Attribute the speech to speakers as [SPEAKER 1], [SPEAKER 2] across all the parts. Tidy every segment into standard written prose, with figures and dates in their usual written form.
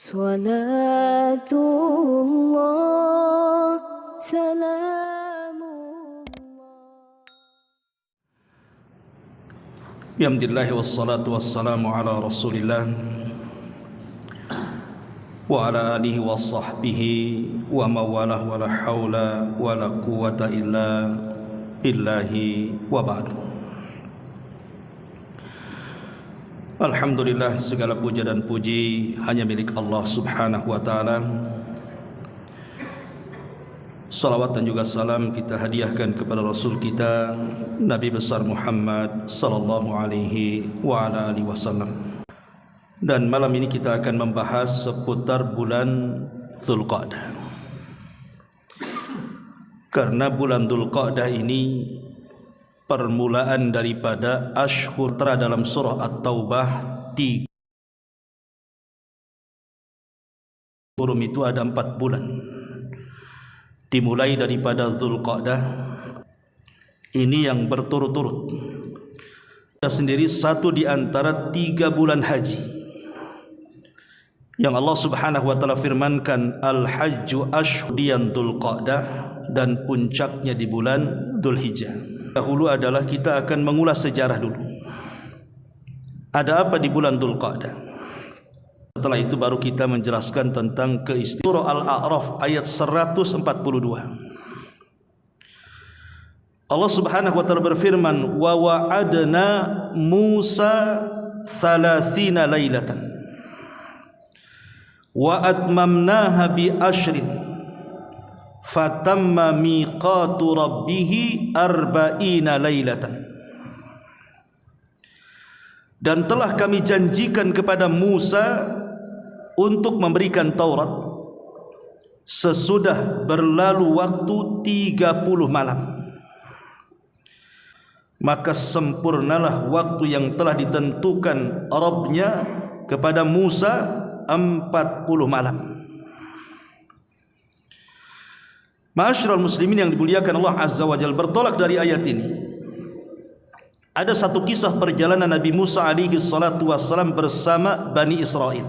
[SPEAKER 1] Salatullah, salamullah.
[SPEAKER 2] Alhamdulillah wassalatu wassalamu ala Rasulillah wa ala alihi wa sahbihi wa mawalah wa la hawla wa la quwata illa billahi wa ba'du. Alhamdulillah, segala puja dan puji hanya milik Allah subhanahu wa ta'ala. Salawat dan juga salam kita hadiahkan kepada Rasul kita Nabi besar Muhammad sallallahu alaihi wa ala alihi wasallam. Dan malam ini kita akan membahas seputar bulan Dzulqa'dah. Karena bulan Dzulqa'dah ini permulaan daripada Ashhur dalam surah At-Taubah 3. Hurum itu ada 4 bulan. Dimulai daripada Dzulqa'dah ini yang berturut-turut. Sendiri satu di antara 3 bulan haji yang Allah subhanahu wa ta'ala firmankan, Al-Hajju Ashhurun Dzulqa'dah, dan puncaknya di bulan Dzulhijjah. Dahulu adalah kita akan mengulas sejarah dulu. Ada apa di bulan Dzulqa'dah? Setelah itu baru kita menjelaskan tentang keistimewaan. Surah Al-A'raf ayat 142. Allah subhanahu wa ta'ala berfirman, wa wa'adna Musa 30 lailatan wa atmamnaha bi ashrin fatamma miqatu rabbih 40 lailatan. Dan telah kami janjikan kepada Musa untuk memberikan Taurat sesudah berlalu waktu 30 malam. Maka sempurnalah waktu yang telah ditentukan Rabb-Nya kepada Musa 40 malam. Ma'asyiral muslimin yang dimuliakan Allah Azza wa Jalla, bertolak dari ayat ini ada satu kisah perjalanan Nabi Musa alaihi salatu wassalam bersama Bani Israel.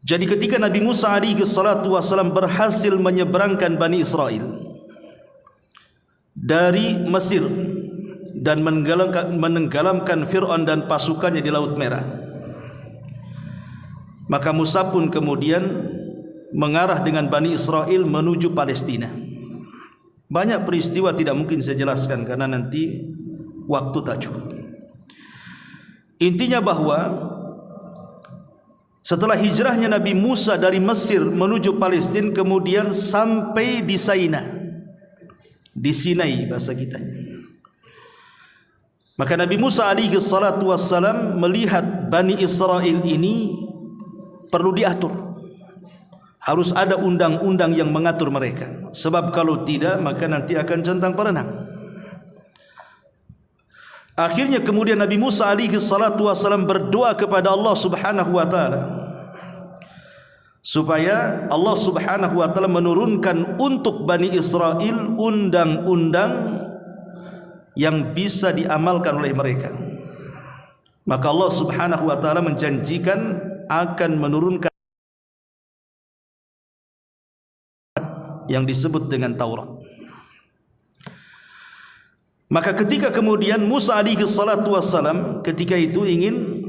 [SPEAKER 2] Jadi ketika Nabi Musa alaihi salatu wassalam berhasil menyeberangkan Bani Israel dari Mesir dan menenggelamkan Fir'aun dan pasukannya di Laut Merah, maka Musa pun kemudian mengarah dengan Bani Israel menuju Palestina. Banyak peristiwa tidak mungkin saya jelaskan karena nanti waktu tak cukup. Intinya bahwa setelah hijrahnya Nabi Musa dari Mesir menuju Palestina, kemudian sampai di Sinai bahasa kitanya. Maka Nabi Musa alaihi salatu wassalam melihat Bani Israel ini perlu diatur. Harus ada undang-undang yang mengatur mereka. Sebab kalau tidak, maka nanti akan centang perenang. Akhirnya kemudian Nabi Musa alaihi salatu wassalam berdoa kepada Allah subhanahu wa ta'ala supaya Allah subhanahu wa ta'ala menurunkan untuk Bani Israel undang-undang yang bisa diamalkan oleh mereka. Maka Allah subhanahu wa ta'ala menjanjikan akan menurunkan yang disebut dengan Taurat. Maka ketika kemudian Musa alaihi salatu wassalam ketika itu ingin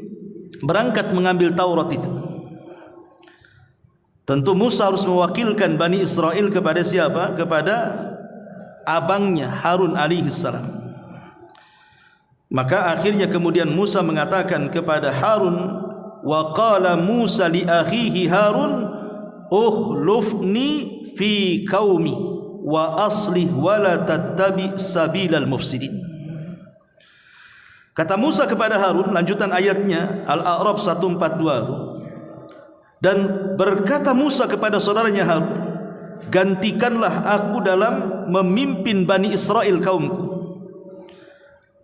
[SPEAKER 2] berangkat mengambil Taurat itu, tentu Musa harus mewakilkan Bani Israel kepada siapa? Kepada abangnya Harun alaihi salam. Maka akhirnya kemudian Musa mengatakan kepada Harun, wa qala Musa li akhihi Harun, ukhlufni fi qaumi wa aslih wa la tattabi sabilal mufsidin. Kata Musa kepada Harun, lanjutan ayatnya Al-A'raf 142 itu, dan berkata Musa kepada saudaranya Harun, gantikanlah aku dalam memimpin Bani Israel kaumku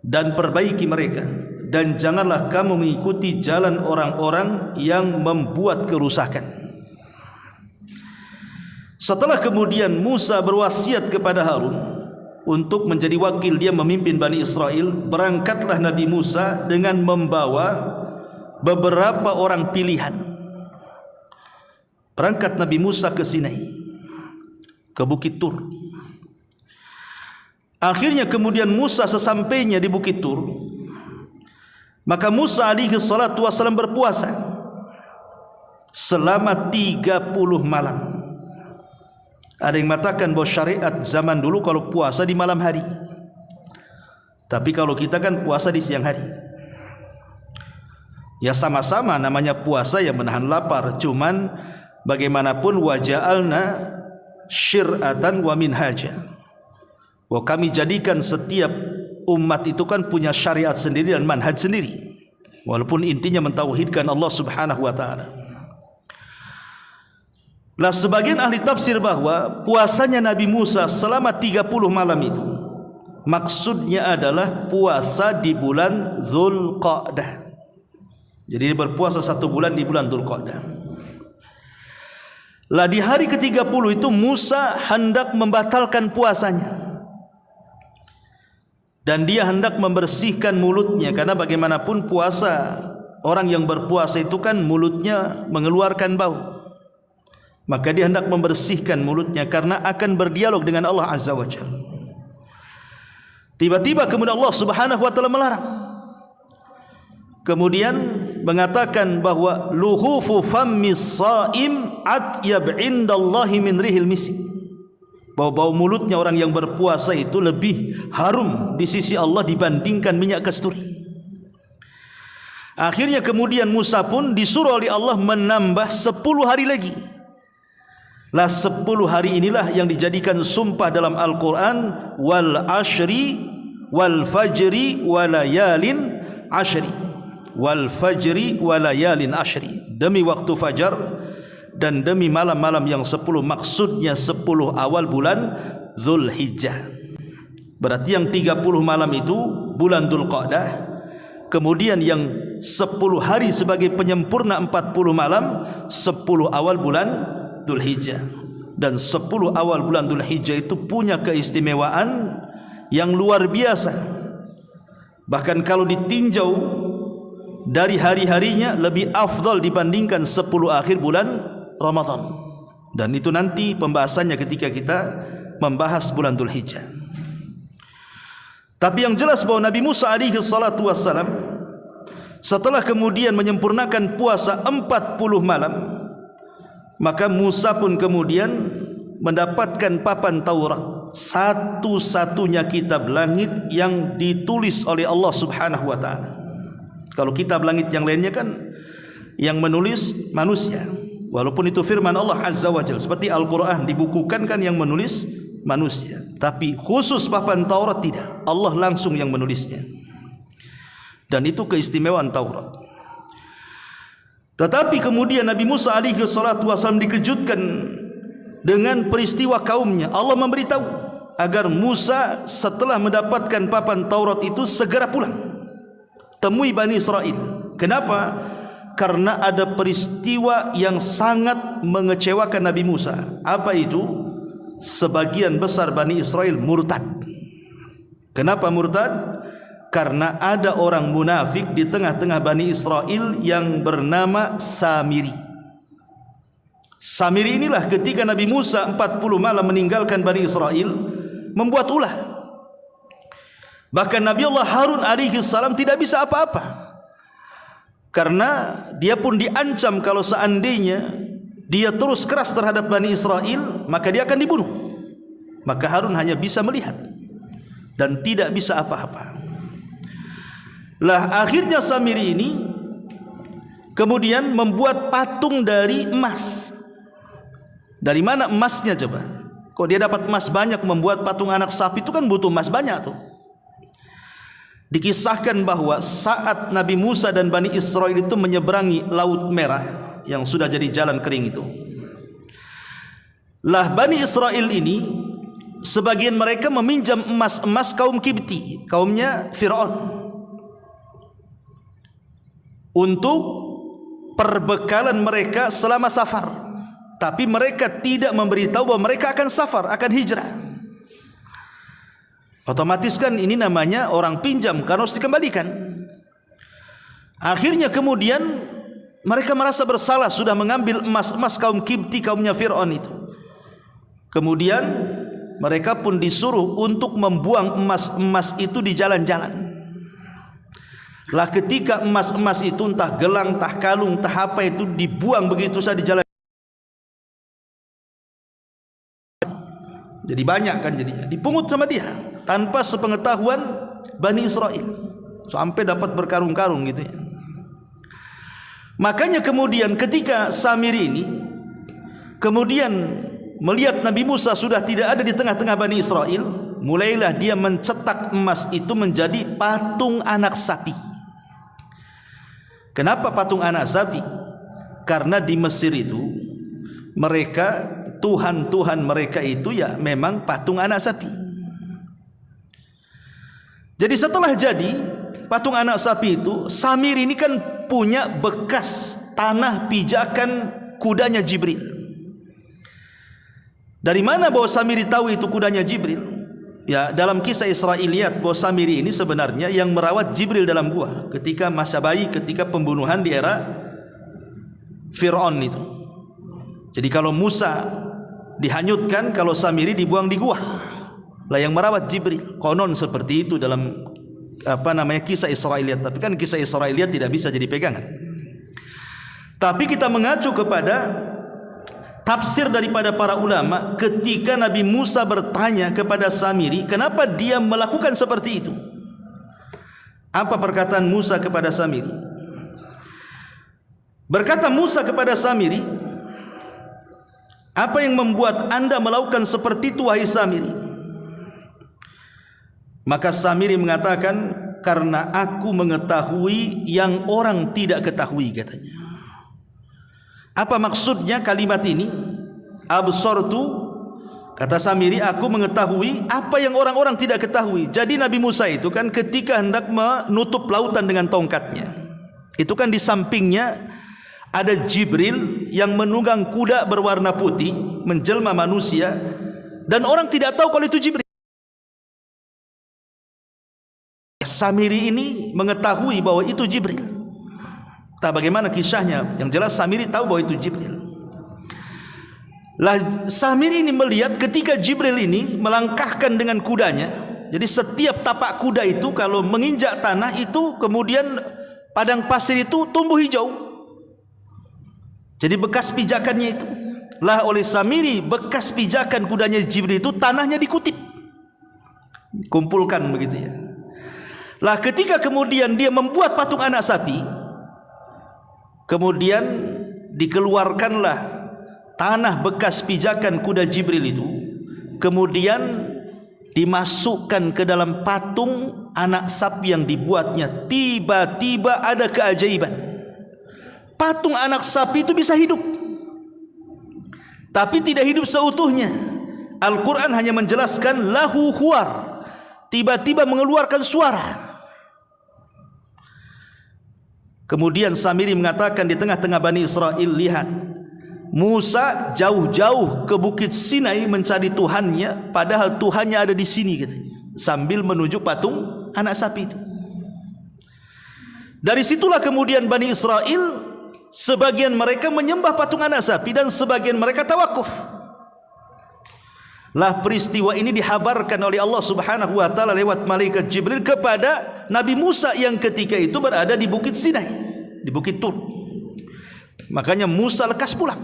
[SPEAKER 2] dan perbaiki mereka, dan janganlah kamu mengikuti jalan orang-orang yang membuat kerusakan. Setelah kemudian Musa berwasiat kepada Harun untuk menjadi wakil dia memimpin Bani Israel, berangkatlah Nabi Musa dengan membawa beberapa orang pilihan. Berangkat Nabi Musa ke Sinai, ke Bukit Tur. Akhirnya kemudian Musa sesampainya di Bukit Tur, maka Musa alaihi salatu wasallam berpuasa selama 30 malam. Ada yang mengatakan bahwa syariat zaman dulu kalau puasa di malam hari, tapi kalau kita kan puasa di siang hari. Ya sama-sama namanya puasa yang menahan lapar, cuman bagaimanapun waja'alna syir'atan wa minhaja. Wah, kami jadikan setiap umat itu kan punya syariat sendiri dan manhaj sendiri, walaupun intinya mentauhidkan Allah Subhanahu wa taala. Lah sebagian ahli tafsir bahwa puasanya Nabi Musa selama 30 malam itu maksudnya adalah puasa di bulan Dzulqa'dah. Jadi dia berpuasa 1 bulan di bulan Dzulqa'dah. Lah di hari ke-30 itu Musa hendak membatalkan puasanya. Dan dia hendak membersihkan mulutnya, karena bagaimanapun puasa, orang yang berpuasa itu kan mulutnya mengeluarkan bau. Maka dia hendak membersihkan mulutnya karena akan berdialog dengan Allah Azza wa Jalla. Tiba-tiba kemudian Allah Subhanahu wa taala melarang. Kemudian mengatakan bahwa luhufu fammis shaim atyab indallahi min rihil misk. Bau-bau mulutnya orang yang berpuasa itu lebih harum di sisi Allah dibandingkan minyak kasturi. Akhirnya kemudian Musa pun disuruh oleh Allah menambah 10 hari lagi. Lah 10 hari inilah yang dijadikan sumpah dalam Al-Quran, wal ashri wal fajri walayalin ashri, wal fajri walayalin ashri, demi waktu fajar dan demi malam-malam yang 10, maksudnya 10 awal bulan Zulhijjah. Berarti yang 30 malam itu bulan Dzulqa'dah, kemudian yang 10 hari sebagai penyempurna 40 malam, 10 awal bulan Dzulhijjah. Dan 10 awal bulan Dzulhijjah itu punya keistimewaan yang luar biasa. Bahkan kalau ditinjau dari hari-harinya lebih afdal dibandingkan 10 akhir bulan Ramadan. Dan itu nanti pembahasannya ketika kita membahas bulan Dzulhijjah. Tapi yang jelas bahwa Nabi Musa alaihi salatu wassalam setelah kemudian menyempurnakan puasa 40 malam, maka Musa pun kemudian mendapatkan papan Taurat, satu-satunya kitab langit yang ditulis oleh Allah Subhanahu wa taala. Kalau kitab langit yang lainnya kan yang menulis manusia, walaupun itu firman Allah Azza wa Jalla, seperti Al-Quran dibukukan kan yang menulis manusia, tapi khusus papan Taurat tidak, Allah langsung yang menulisnya. Dan itu keistimewaan Taurat. Tetapi kemudian Nabi Musa alaihi salatu wasallam dikejutkan dengan peristiwa kaumnya. Allah memberitahu agar Musa setelah mendapatkan papan Taurat itu segera pulang, temui Bani Israel. Kenapa? Karena ada peristiwa yang sangat mengecewakan Nabi Musa. Apa itu? Sebagian besar Bani Israel murtad. Kenapa murtad? Karena ada orang munafik di tengah-tengah Bani Israel yang bernama Samiri. Samiri inilah ketika Nabi Musa 40 malam meninggalkan Bani Israel membuat ulah. Bahkan Nabi Allah Harun alaihi salam tidak bisa apa-apa, karena dia pun diancam kalau seandainya dia terus keras terhadap Bani Israel maka dia akan dibunuh. Maka Harun hanya bisa melihat dan tidak bisa apa-apa. Lah akhirnya Samiri ini kemudian membuat patung dari emas. Dari mana emasnya coba? Kok dia dapat emas banyak membuat patung anak sapi? Itu kan butuh emas banyak tuh. Dikisahkan bahwa saat Nabi Musa dan Bani Israel itu menyeberangi Laut Merah yang sudah jadi jalan kering itu, lah Bani Israel ini sebagian mereka meminjam emas-emas kaum Kibti, kaumnya Fir'aun, untuk perbekalan mereka selama safar. Tapi mereka tidak memberitahu bahwa mereka akan safar, akan hijrah. Otomatis kan ini namanya orang pinjam karena harus dikembalikan. Akhirnya kemudian mereka merasa bersalah sudah mengambil emas kaum Kipti, kaumnya Fir'aun itu. Kemudian mereka pun disuruh untuk membuang emas itu di jalan-jalan. Lah ketika emas itu entah gelang, entah kalung, entah apa itu dibuang begitu saja di jalan. Jadi banyak kan jadinya dipungut sama dia tanpa sepengetahuan Bani Israel sampai dapat berkarung-karung gitu ya. Makanya kemudian ketika Samiri ini kemudian melihat Nabi Musa sudah tidak ada di tengah-tengah Bani Israel, mulailah dia mencetak emas itu menjadi patung anak sapi. Kenapa patung anak sapi? Karena di Mesir itu mereka Tuhan mereka itu ya memang patung anak sapi. Jadi setelah jadi patung anak sapi itu, Samir ini kan punya bekas tanah pijakan kudanya Jibril. Dari mana bahwa Samiri tahu itu kudanya Jibril? Ya, dalam kisah Israiliyat bahwa Samiri ini sebenarnya yang merawat Jibril dalam gua ketika masa bayi, ketika pembunuhan di era Fir'aun itu. Jadi kalau Musa dihanyutkan, kalau Samiri dibuang di gua, lah yang merawat Jibril. Konon seperti itu dalam kisah Israiliyat. Tapi kan kisah Israiliyat tidak bisa jadi pegangan. Tapi kita mengacu kepada tafsir daripada para ulama ketika Nabi Musa bertanya kepada Samiri, kenapa dia melakukan seperti itu? Apa perkataan Musa kepada Samiri? Berkata Musa kepada Samiri, apa yang membuat anda melakukan seperti itu wahai Samiri? Maka Samiri mengatakan, karena aku mengetahui yang orang tidak ketahui, katanya. Apa maksudnya kalimat ini? Absortu, kata Samiri, aku mengetahui apa yang orang-orang tidak ketahui. Jadi Nabi Musa itu kan ketika hendak menutup lautan dengan tongkatnya, itu kan di sampingnya ada Jibril yang menunggang kuda berwarna putih menjelma manusia, dan orang tidak tahu kalau itu Jibril. Samiri ini mengetahui bahwa itu Jibril. Tak bagaimana kisahnya, yang jelas Samiri tahu bahwa itu Jibril. Lah Samiri ini melihat ketika Jibril ini melangkahkan dengan kudanya. Jadi setiap tapak kuda itu kalau menginjak tanah itu kemudian padang pasir itu tumbuh hijau. Jadi bekas pijakannya itu. Lah oleh Samiri bekas pijakan kudanya Jibril itu tanahnya dikutip, kumpulkan begitu ya. Lah ketika kemudian dia membuat patung anak sapi, kemudian dikeluarkanlah tanah bekas pijakan kuda Jibril itu, kemudian dimasukkan ke dalam patung anak sapi yang dibuatnya. Tiba-tiba ada keajaiban, patung anak sapi itu bisa hidup, tapi tidak hidup seutuhnya. Al-Quran hanya menjelaskan lahu huwar, tiba-tiba mengeluarkan suara. Kemudian Samiri mengatakan di tengah-tengah Bani Israel, lihat, Musa jauh-jauh ke Bukit Sinai mencari Tuhannya, padahal Tuhannya ada di sini, katanya, sambil menunjuk patung anak sapi itu. Dari situlah kemudian Bani Israel, sebagian mereka menyembah patung anak sapi dan sebagian mereka tawakuf. Lah peristiwa ini dihabarkan oleh Allah Subhanahu wa taala lewat malaikat Jibril kepada Nabi Musa yang ketika itu berada di Bukit Sinai, di Bukit Tur. Makanya Musa lekas pulang.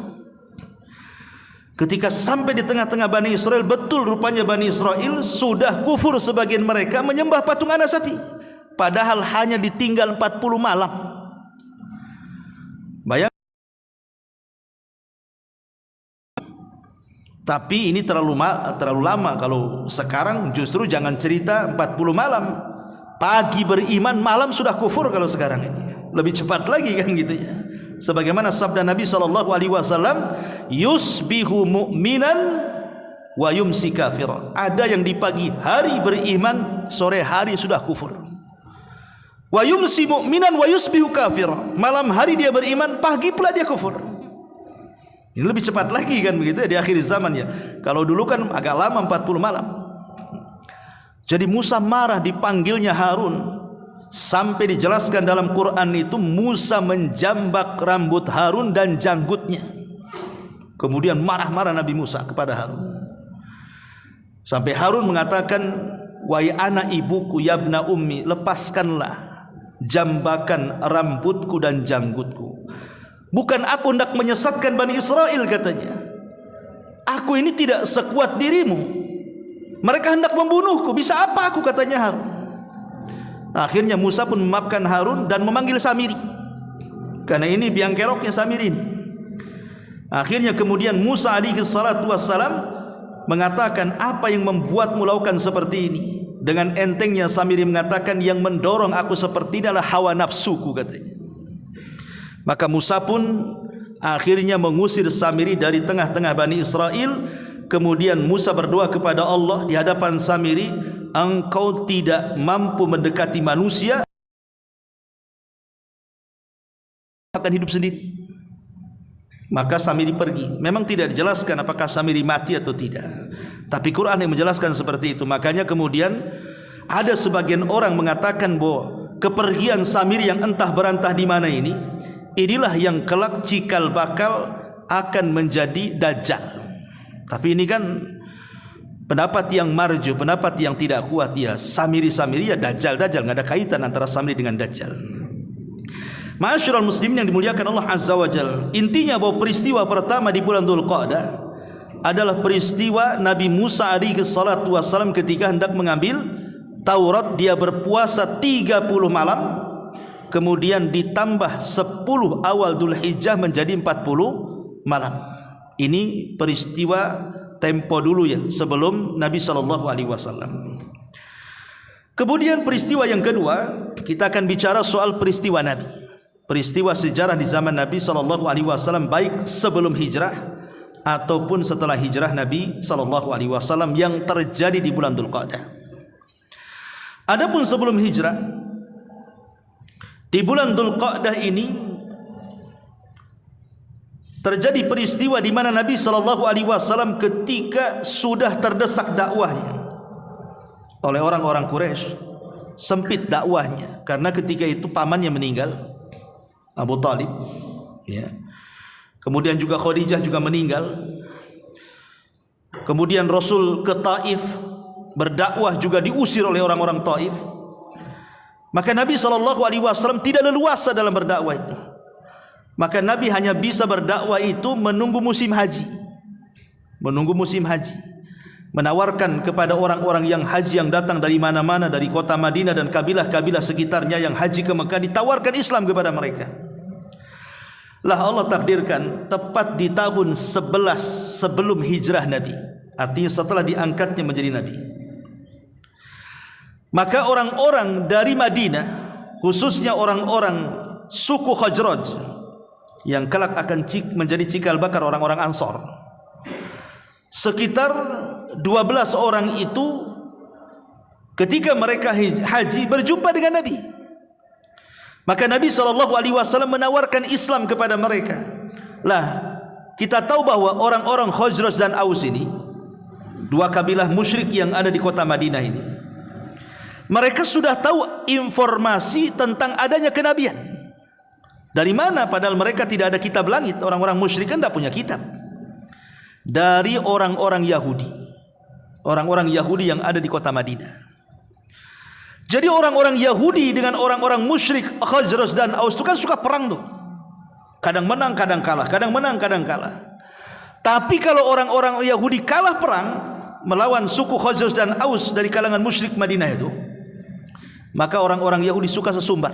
[SPEAKER 2] Ketika sampai di tengah-tengah Bani Israel, betul rupanya Bani Israel sudah kufur sebagian mereka menyembah patung anak sapi, padahal hanya ditinggal 40 malam. Bayang. Tapi ini terlalu lama. Kalau sekarang justru jangan cerita 40 malam. Pagi beriman, malam sudah kufur kalau sekarang ini. Lebih cepat lagi kan gitu ya. Sebagaimana sabda Nabi SAW, yusbihu mu'minan wa yumsi kafir. Ada yang di pagi hari beriman, sore hari sudah kufur. Wa yumsi mu'minan wa yusbihu kafir. Malam hari dia beriman, pagi pula dia kufur. Ini lebih cepat lagi kan begitu ya di akhir zaman ya. Kalau dulu kan agak lama 40 malam. Jadi Musa marah, dipanggilnya Harun. sampai dijelaskan dalam Quran itu Musa menjambak rambut Harun dan janggutnya. Kemudian marah-marah Nabi Musa kepada Harun, sampai Harun mengatakan, wahai anak ibuku, yabna ummi, lepaskanlah jambakan rambutku dan janggutku. Bukan aku hendak menyesatkan Bani Israel, katanya. Aku ini tidak sekuat dirimu. Mereka hendak membunuhku. Bisa apa aku, katanya Harun. Akhirnya Musa pun memaafkan Harun dan memanggil Samiri, karena ini biang keroknya Samiri ini. Akhirnya kemudian Musa alaihi salatu wassalam mengatakan, apa yang membuatmu lakukan seperti ini? Dengan entengnya Samiri mengatakan, yang mendorong aku seperti ini adalah hawa nafsuku, katanya. Maka Musa pun akhirnya mengusir Samiri dari tengah-tengah Bani Israel. Kemudian Musa berdoa kepada Allah di hadapan Samiri, engkau tidak mampu mendekati manusia, akan hidup sendiri. Maka Samiri pergi. Memang tidak dijelaskan apakah Samiri mati atau tidak, tapi Quran yang menjelaskan seperti itu. Makanya kemudian ada sebagian orang mengatakan bahwa kepergian Samiri yang entah berantah di mana ini, inilah yang kelak cikal bakal akan menjadi Dajjal. Tapi ini kan pendapat yang marju, pendapat yang tidak kuat. Ya Samiri ya Dajjal, nggak ada kaitan antara Samiri dengan Dajjal. Ma'asyiral muslimin yang dimuliakan Allah Azza wa Jalla, intinya bahwa peristiwa pertama di bulan Dzulqa'dah adalah peristiwa Nabi Musa alaihi salatu wassalam ketika hendak mengambil Taurat. Dia berpuasa 30 malam, kemudian ditambah 10 awal Dzulhijjah menjadi 40 malam. Ini peristiwa tempo dulu ya, sebelum Nabi SAW. Kemudian peristiwa yang kedua, kita akan bicara soal peristiwa Nabi, peristiwa sejarah di zaman Nabi SAW, baik sebelum hijrah ataupun setelah hijrah Nabi SAW yang terjadi di bulan Dzulqa'dah. Adapun sebelum hijrah, di bulan Dzulqa'dah ini terjadi peristiwa di mana Nabi SAW ketika sudah terdesak dakwahnya oleh orang-orang Quraisy, sempit dakwahnya karena ketika itu pamannya meninggal, Abu Talib, ya. Kemudian juga Khadijah juga meninggal. Kemudian Rasul ke Taif berdakwah juga diusir oleh orang-orang Taif. Maka Nabi SAW tidak leluasa dalam berdakwah itu. Maka Nabi hanya bisa berdakwah itu menunggu musim haji. Menunggu musim haji. Menawarkan kepada orang-orang yang haji yang datang dari mana-mana, dari kota Madinah dan kabilah-kabilah sekitarnya yang haji ke Mekah, ditawarkan Islam kepada mereka. Lah Allah takdirkan tepat di tahun 11 sebelum hijrah Nabi, artinya setelah diangkatnya menjadi Nabi, maka orang-orang dari Madinah, khususnya orang-orang suku Khazraj yang kelak akan menjadi cikal bakal orang-orang Ansor, sekitar 12 orang itu ketika mereka haji berjumpa dengan Nabi. Maka Nabi SAW menawarkan Islam kepada mereka. Lah, kita tahu bahwa orang-orang Khazraj dan Aus ini, dua kabilah musyrik yang ada di kota Madinah ini, mereka sudah tahu informasi tentang adanya kenabian. Dari mana? Padahal mereka tidak ada kitab langit. Orang-orang musyrik kan tidak punya kitab. Dari orang-orang Yahudi, orang-orang Yahudi yang ada di kota Madinah. Jadi orang-orang Yahudi dengan orang-orang musyrik Khazraj dan Aus itu kan suka perang tuh. Kadang menang, kadang kalah, kadang menang, kadang kalah. Tapi kalau orang-orang Yahudi kalah perang melawan suku Khazraj dan Aus dari kalangan musyrik Madinah itu, maka orang-orang Yahudi suka sesumbar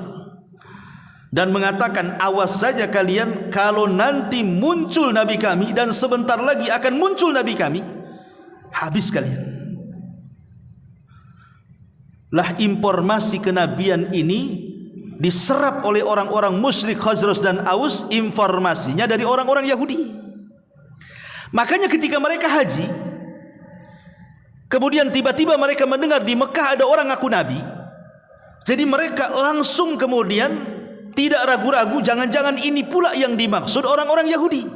[SPEAKER 2] dan mengatakan, awas saja kalian kalau nanti muncul Nabi kami dan sebentar lagi akan muncul Nabi kami, habis kalian. Lah informasi kenabian ini diserap oleh orang-orang musyrik Khazraj dan Aus, informasinya dari orang-orang Yahudi. Makanya ketika mereka haji, kemudian tiba-tiba mereka mendengar di Mekah ada orang ngaku Nabi, jadi mereka langsung kemudian tidak ragu-ragu, jangan-jangan ini pula yang dimaksud orang-orang Yahudi,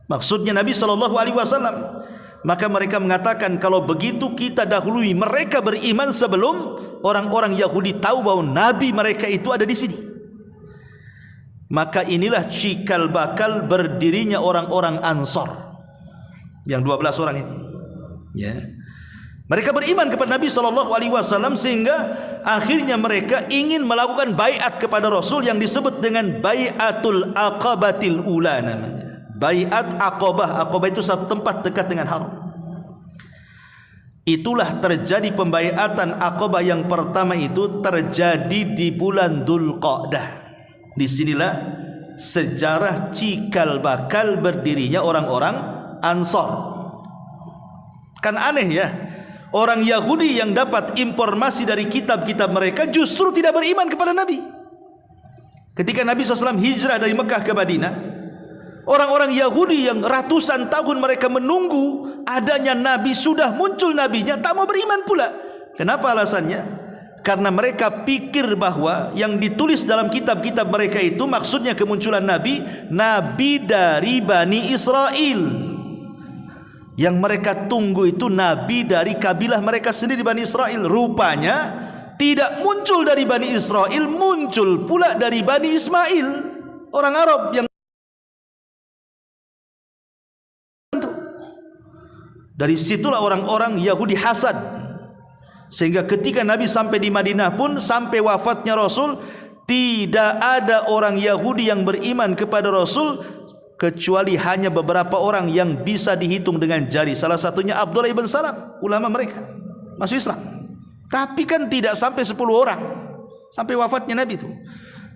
[SPEAKER 2] maksudnya Nabi SAW. Maka mereka mengatakan, kalau begitu kita dahului mereka beriman sebelum orang-orang Yahudi tahu bahwa nabi mereka itu ada di sini. Maka inilah cikal bakal berdirinya orang-orang Ansar yang 12 orang ini. Ya. Mereka beriman kepada Nabi SAW sehingga akhirnya mereka ingin melakukan baiat kepada Rasul yang disebut dengan Baiatul Aqabatil Ula namanya. Baiat Aqabah. Aqabah itu satu tempat dekat dengan haram. Itulah terjadi pembaiatan Aqabah yang pertama itu terjadi di bulan Dzulqa'dah. Disinilah sejarah cikal bakal berdirinya orang-orang Ansar. Kan aneh ya, orang Yahudi yang dapat informasi dari kitab-kitab mereka justru tidak beriman kepada Nabi. Ketika Nabi SAW hijrah dari Mekah ke Madinah, orang-orang Yahudi yang ratusan tahun mereka menunggu adanya Nabi, sudah muncul Nabinya, tak mau beriman pula. Kenapa alasannya? Karena mereka pikir bahwa yang ditulis dalam kitab-kitab mereka itu maksudnya kemunculan Nabi, Nabi dari Bani Israel. Yang mereka tunggu itu Nabi dari kabilah mereka sendiri Bani Israel. Rupanya tidak muncul dari Bani Israel, muncul pula dari Bani Ismail, orang Arab yang dari situlah orang-orang Yahudi hasad. Sehingga ketika Nabi sampai di Madinah pun, sampai wafatnya Rasul, tidak ada orang Yahudi yang beriman kepada Rasul kecuali hanya beberapa orang yang bisa dihitung dengan jari. Salah satunya Abdullah ibn Salam, ulama mereka masuk Islam. Tapi kan tidak sampai 10 orang sampai wafatnya Nabi itu.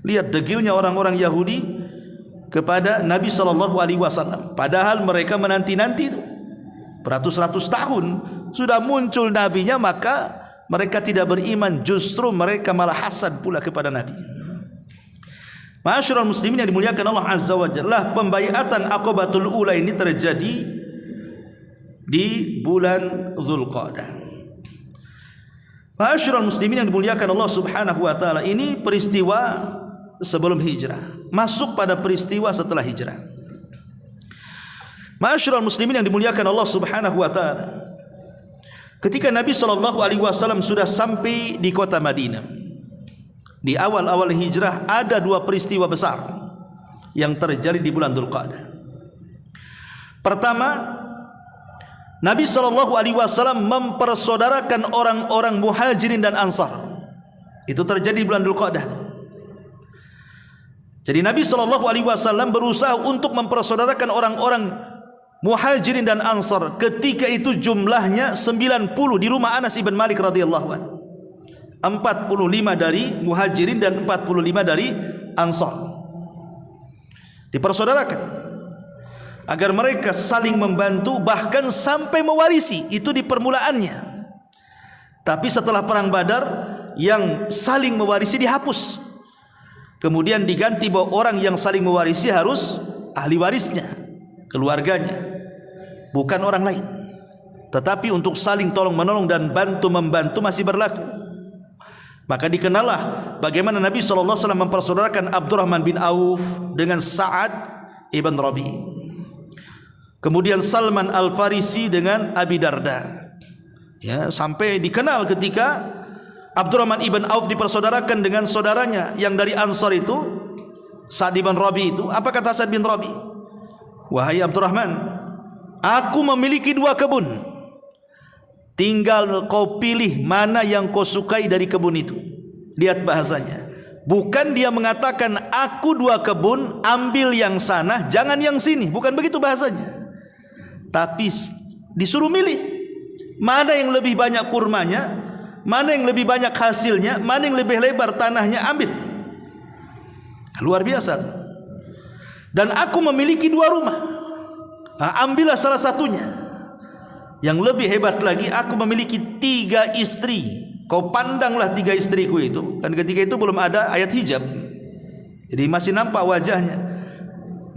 [SPEAKER 2] Lihat degilnya orang-orang Yahudi kepada Nabi SAW. Padahal mereka menanti-nanti itu beratus-ratus tahun sudah muncul nabinya, maka mereka tidak beriman, justru mereka malah hasad pula kepada Nabi. Ma'asyiral muslimin yang dimuliakan Allah Azza wa Jalla, pembaiatan Aqabatul Ula ini terjadi di bulan Dzulqa'dah. Ma'asyiral muslimin yang dimuliakan Allah Subhanahu wa taala, ini peristiwa sebelum hijrah, masuk pada peristiwa setelah hijrah. Ma'asyiral muslimin yang dimuliakan Allah Subhanahu wa taala, ketika Nabi SAW sudah sampai di kota Madinah, di awal-awal hijrah ada 2 peristiwa besar yang terjadi di bulan Dzulqa'dah. Pertama, Nabi SAW mempersaudarakan orang-orang Muhajirin dan Ansar. Itu terjadi di bulan Dzulqa'dah. Jadi Nabi SAW berusaha untuk mempersaudarakan orang-orang Muhajirin dan Ansar. Ketika itu jumlahnya 90 di rumah Anas ibn Malik radhiyallahu anhu. 45 dari Muhajirin dan 45 dari Ansar. Dipersaudarakan agar mereka saling membantu, bahkan sampai mewarisi. Itu di permulaannya. Tapi setelah perang Badar, yang saling mewarisi dihapus. Kemudian diganti bahwa orang yang saling mewarisi harus ahli warisnya, keluarganya, bukan orang lain. Tetapi untuk saling tolong menolong dan bantu membantu masih berlaku. Maka dikenallah bagaimana Nabi SAW mempersaudarakan Abdurrahman bin Auf dengan Sa'ad ibn Rabi, kemudian Salman Al-Farisi dengan Abi Darda. Ya, sampai dikenal ketika Abdurrahman ibn Auf dipersaudarakan dengan saudaranya yang dari Ansar itu, Sa'ad ibn Rabi itu. Apa kata Sa'ad bin Rabi? Wahai Abdurrahman, aku memiliki 2 kebun. Tinggal kau pilih mana yang kau sukai dari kebun itu. Lihat bahasanya. Bukan dia mengatakan aku 2 kebun, ambil yang sana, jangan yang sini. Bukan begitu bahasanya. Tapi disuruh milih. Mana yang lebih banyak kurmanya, mana yang lebih banyak hasilnya, mana yang lebih lebar tanahnya, ambil. Luar biasa. Dan aku memiliki 2 rumah. Ambillah salah satunya. Yang lebih hebat lagi, aku memiliki 3 istri. Kau pandanglah 3 istriku itu. Dan ketika itu belum ada ayat hijab, jadi masih nampak wajahnya.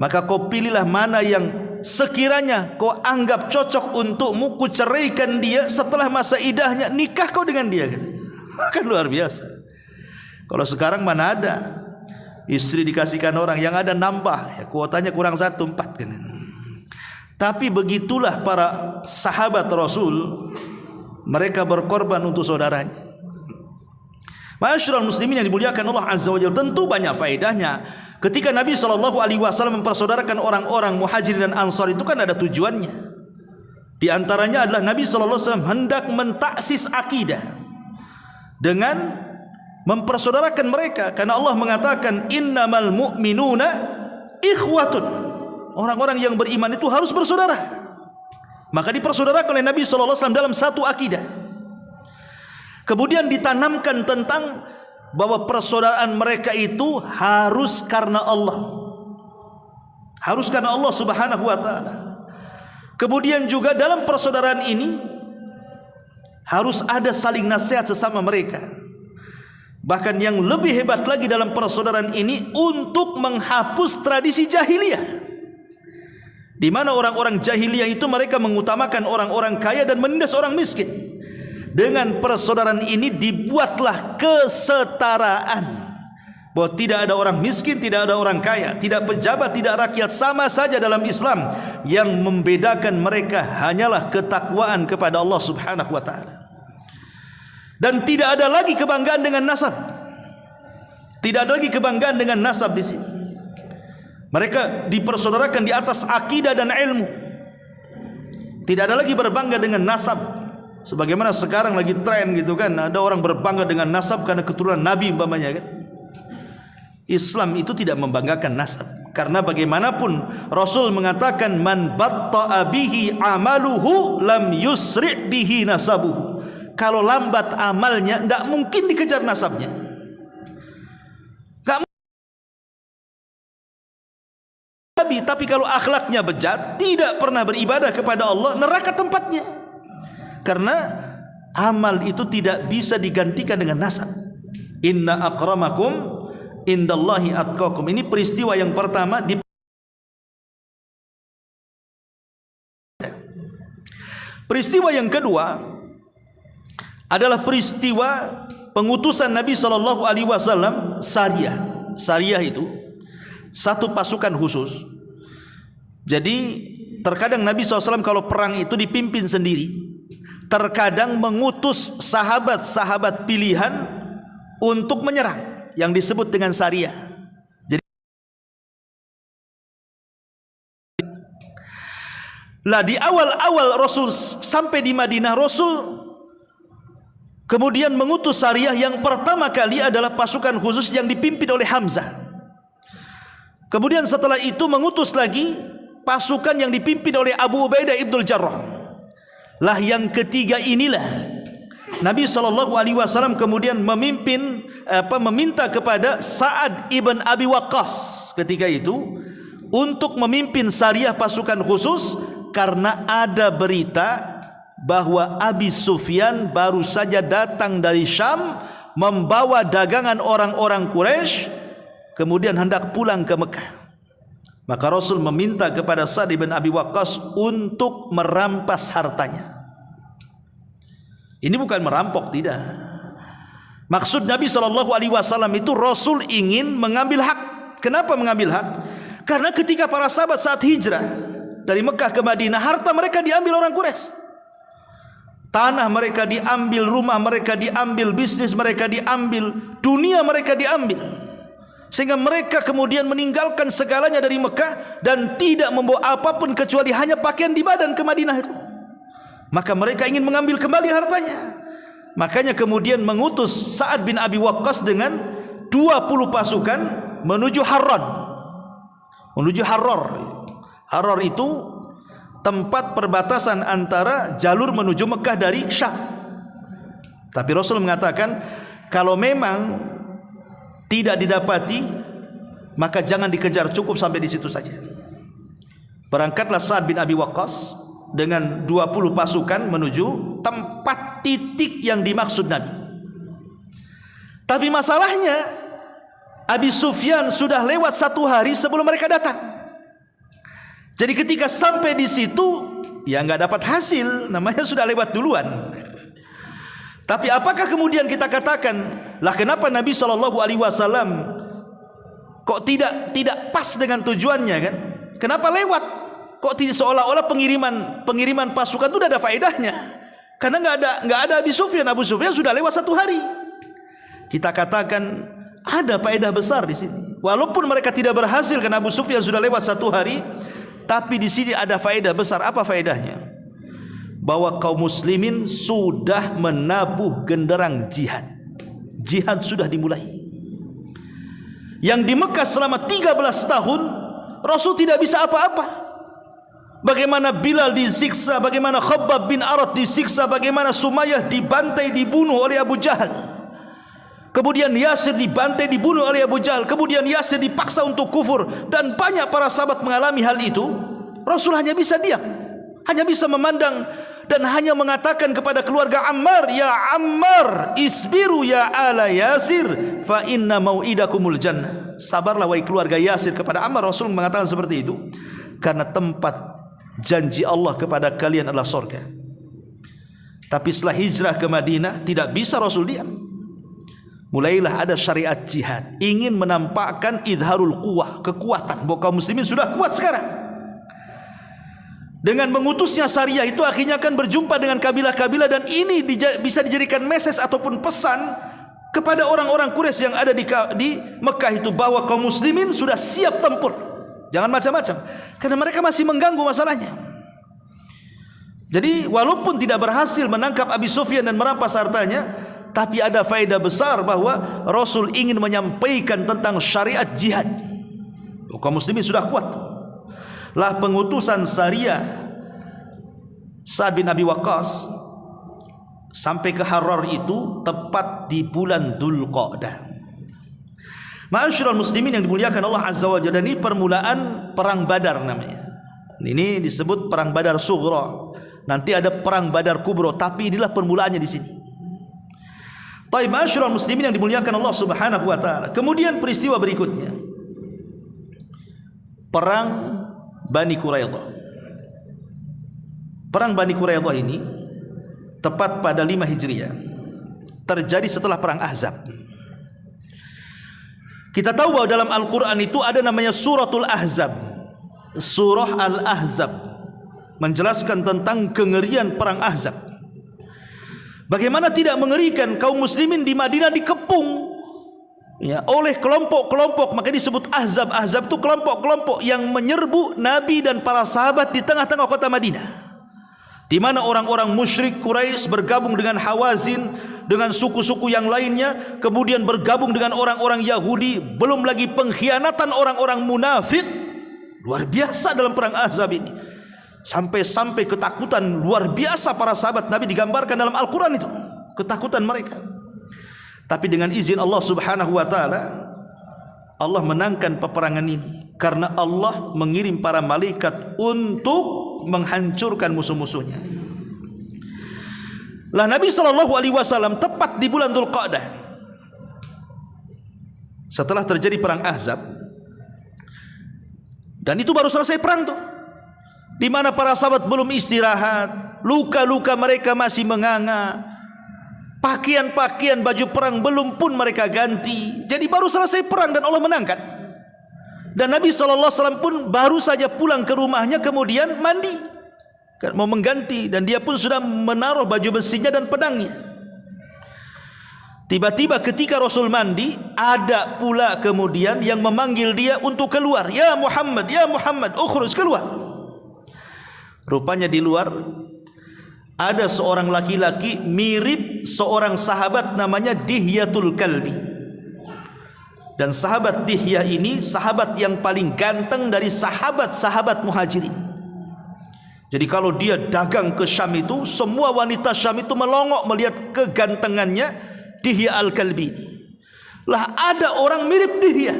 [SPEAKER 2] Maka kau pilihlah mana yang sekiranya kau anggap cocok untukmu, ku ceraikan dia setelah masa idahnya, nikah kau dengan dia, katanya. Kan luar biasa. Kalau sekarang mana ada istri dikasihkan orang, yang ada nambah, ya, kuotanya kurang 1, 4 kan. Tapi begitulah para sahabat Rasul, mereka berkorban untuk saudaranya. Ma'asyiral muslimin yang dimuliakan Allah Azza wa Jalla, tentu banyak faedahnya. Ketika Nabi SAW mempersaudarakan orang-orang Muhajirin dan Ansar, itu kan ada tujuannya. Di antaranya adalah Nabi SAW hendak mentaksis akidah dengan mempersaudarakan mereka, karena Allah mengatakan innamal mu'minuna ikhwatun. Orang-orang yang beriman itu harus bersaudara. Maka dipersaudarakan oleh Nabi SAW dalam satu akidah. Kemudian ditanamkan tentang bahwa persaudaraan mereka itu harus karena Allah. Harus karena Allah Subhanahu wa taala. Kemudian juga dalam persaudaraan ini harus ada saling nasihat sesama mereka. Bahkan yang lebih hebat lagi dalam persaudaraan ini untuk menghapus tradisi jahiliyah, di mana orang-orang jahiliyah itu mereka mengutamakan orang-orang kaya dan menindas orang miskin. Dengan persaudaraan ini dibuatlah kesetaraan, bahwa tidak ada orang miskin, tidak ada orang kaya, tidak pejabat, tidak rakyat, sama saja dalam Islam. Yang membedakan mereka hanyalah ketakwaan kepada Allah Subhanahu wa taala. Dan tidak ada lagi kebanggaan dengan nasab. Tidak ada lagi kebanggaan dengan nasab di sini. Mereka dipersaudarakan di atas akidah dan ilmu. Tidak ada lagi berbangga dengan nasab. Sebagaimana sekarang lagi tren gitu kan, ada orang berbangga dengan nasab karena keturunan Nabi umpamanya kan. Islam itu tidak membanggakan nasab, karena bagaimanapun Rasul mengatakan man batta'a bihi amaluhu lam yusri' bihi nasabuhu. Kalau lambat amalnya, tidak mungkin dikejar nasabnya. Tapi kalau akhlaknya bejat, tidak pernah beribadah kepada Allah, neraka tempatnya. Karena amal itu tidak bisa digantikan dengan nasab. Inna akramakum indallahi atqakum. Ini peristiwa yang pertama. Peristiwa yang kedua adalah peristiwa pengutusan Nabi SAW Sariyah. Sariyah itu satu pasukan khusus. Jadi terkadang Nabi SAW kalau perang itu dipimpin sendiri, terkadang mengutus sahabat-sahabat pilihan untuk menyerang, yang disebut dengan Sariyah. Jadi di awal-awal Rasul sampai di Madinah, Rasul kemudian mengutus Sariyah. Yang pertama kali adalah pasukan khusus yang dipimpin oleh Hamzah. Kemudian setelah itu mengutus lagi pasukan yang dipimpin oleh Abu Ubaidah ibnul Jarrah. Lah yang ketiga inilah Nabi SAW kemudian meminta kepada Sa'ad ibn Abi Waqqas ketika itu untuk memimpin Sariyah pasukan khusus, karena ada berita bahwa Abi Sufyan baru saja datang dari Syam membawa dagangan orang-orang Quraisy, kemudian hendak pulang ke Mekah. Maka Rasul meminta kepada Sa'ad bin Abi Waqqas untuk merampas hartanya. Ini bukan merampok, tidak. Maksud Nabi SAW itu Rasul ingin mengambil hak. Kenapa mengambil hak? Karena ketika para sahabat saat hijrah dari Mekah ke Madinah, harta mereka diambil orang Quraisy. Tanah mereka diambil, rumah mereka diambil, bisnis mereka diambil, dunia mereka diambil. Sehingga mereka kemudian meninggalkan segalanya dari Mekah dan tidak membawa apapun kecuali hanya pakaian di badan ke Madinah itu. Maka mereka ingin mengambil kembali hartanya. Makanya kemudian mengutus Sa'ad bin Abi Waqqas dengan 20 pasukan menuju Harran. Menuju Harrar. Harrar itu tempat perbatasan antara jalur menuju Mekah dari Syam. Tapi Rasul mengatakan, kalau memang tidak didapati, maka jangan dikejar, cukup sampai di situ saja. Berangkatlah Sa'ad bin Abi Waqqas dengan 20 pasukan menuju tempat titik yang dimaksud Nabi. Tapi masalahnya Abi Sufyan sudah lewat 1 hari sebelum mereka datang. Jadi ketika sampai di situ, ya nggak dapat hasil, namanya sudah lewat duluan. Tapi apakah kemudian kita katakan, lah kenapa Nabi SAW kok tidak pas dengan tujuannya kan? Kenapa lewat? Kok tidak, seolah-olah pengiriman pasukan itu tidak ada faedahnya? Karena nggak ada Abi Sufyan. Abu Sufyan sudah lewat 1 hari. kita katakan ada faedah besar di sini. Walaupun mereka tidak berhasil karena Abu Sufyan sudah lewat 1 hari, tapi di sini ada faedah besar. Apa faedahnya? Bahwa kaum muslimin sudah menabuh genderang jihad. Jihad sudah dimulai. Yang di Mekah selama 13 tahun Rasul tidak bisa apa-apa. Bagaimana Bilal disiksa, bagaimana Khabbab bin Arat disiksa, bagaimana Sumayyah dibantai, dibunuh oleh Abu Jahal. Kemudian Yasir dibantai, dibunuh oleh Abu Jahal. Kemudian Yasir dipaksa untuk kufur, dan banyak para sahabat mengalami hal itu. Rasul hanya bisa diam, hanya bisa memandang, dan hanya mengatakan kepada keluarga Ammar, ya Ammar, isbiru ya ala Yasir, fa inna mau'idakumul jannah. Sabarlah wahai keluarga Yasir. Kepada Ammar Rasul mengatakan seperti itu, karena tempat janji Allah kepada kalian adalah surga. Tapi setelah hijrah ke Madinah tidak bisa Rasul diam. Mulailah ada syariat jihad, ingin menampakkan idharul quwah, kekuatan, bahwa kaum muslimin sudah kuat sekarang. Dengan mengutusnya Sariyah itu akhirnya akan berjumpa dengan kabilah-kabilah, dan ini bisa dijadikan message ataupun pesan kepada orang-orang Quraisy yang ada di Mekah itu, bahwa kaum muslimin sudah siap tempur. Jangan macam-macam, karena mereka masih mengganggu masalahnya. Jadi walaupun tidak berhasil menangkap Abi Sufyan dan merampas hartanya, tapi ada faedah besar bahwa Rasul ingin menyampaikan tentang syariat jihad. Kaum muslimin sudah kuat. Lah pengutusan Sariyah Sa'ad bin Abi Waqqas sampai ke Harar itu tepat di bulan Dzulqa'dah. Ma'asyiral muslimin yang dimuliakan Allah Azza wa Jalla, ini permulaan perang Badar namanya. Ini disebut perang Badar Sughra. Nanti ada perang Badar Kubra, tapi inilah permulaannya di sini. Baik, ma'asyiral muslimin yang dimuliakan Allah Subhanahu wa taala. Kemudian peristiwa berikutnya, perang Bani Quraidah. Perang Bani Quraidah ini tepat pada 5 Hijriah. Terjadi setelah perang Ahzab. Kita tahu bahwa dalam Al-Quran itu ada namanya Suratul Ahzab. Surah Al-Ahzab menjelaskan tentang kengerian perang Ahzab. Bagaimana tidak mengerikan, kaum muslimin di Madinah dikepung ya, oleh kelompok-kelompok, maka disebut Ahzab. Ahzab itu kelompok-kelompok yang menyerbu Nabi dan para sahabat di tengah-tengah kota Madinah, di mana orang-orang musyrik Quraisy bergabung dengan Hawazin, dengan suku-suku yang lainnya, kemudian bergabung dengan orang-orang Yahudi, belum lagi pengkhianatan orang-orang munafik. Luar biasa dalam perang Ahzab ini, sampai-sampai ketakutan luar biasa para sahabat Nabi digambarkan dalam Al-Quran itu, ketakutan mereka. Tapi dengan izin Allah Subhanahu wa taala, Allah menangkan peperangan ini karena Allah mengirim para malaikat untuk menghancurkan musuh-musuhnya. Lah Nabi SAW tepat di bulan Dzulqa'dah, setelah terjadi perang Ahzab, dan itu baru selesai perang tuh, di mana para sahabat belum istirahat, luka-luka mereka masih menganga, pakaian-pakaian baju perang belum pun mereka ganti. Jadi baru selesai perang dan Allah menangkan. Dan Nabi SAW pun baru saja pulang ke rumahnya, kemudian mandi, mau mengganti, dan dia pun sudah menaruh baju besinya dan pedangnya. Tiba-tiba ketika Rasul mandi, ada pula kemudian yang memanggil dia untuk keluar. Ya Muhammad, ya Muhammad, ukhruj, keluar. Rupanya di luar ada seorang laki-laki mirip seorang sahabat namanya Dihyatul Kalbi. Dan sahabat Dihya ini sahabat yang paling ganteng dari sahabat-sahabat Muhajirin. Jadi kalau dia dagang ke Syam itu, semua wanita Syam itu melongok melihat kegantengannya Dihya Al-Kalbi. Lah ada orang mirip Dihya,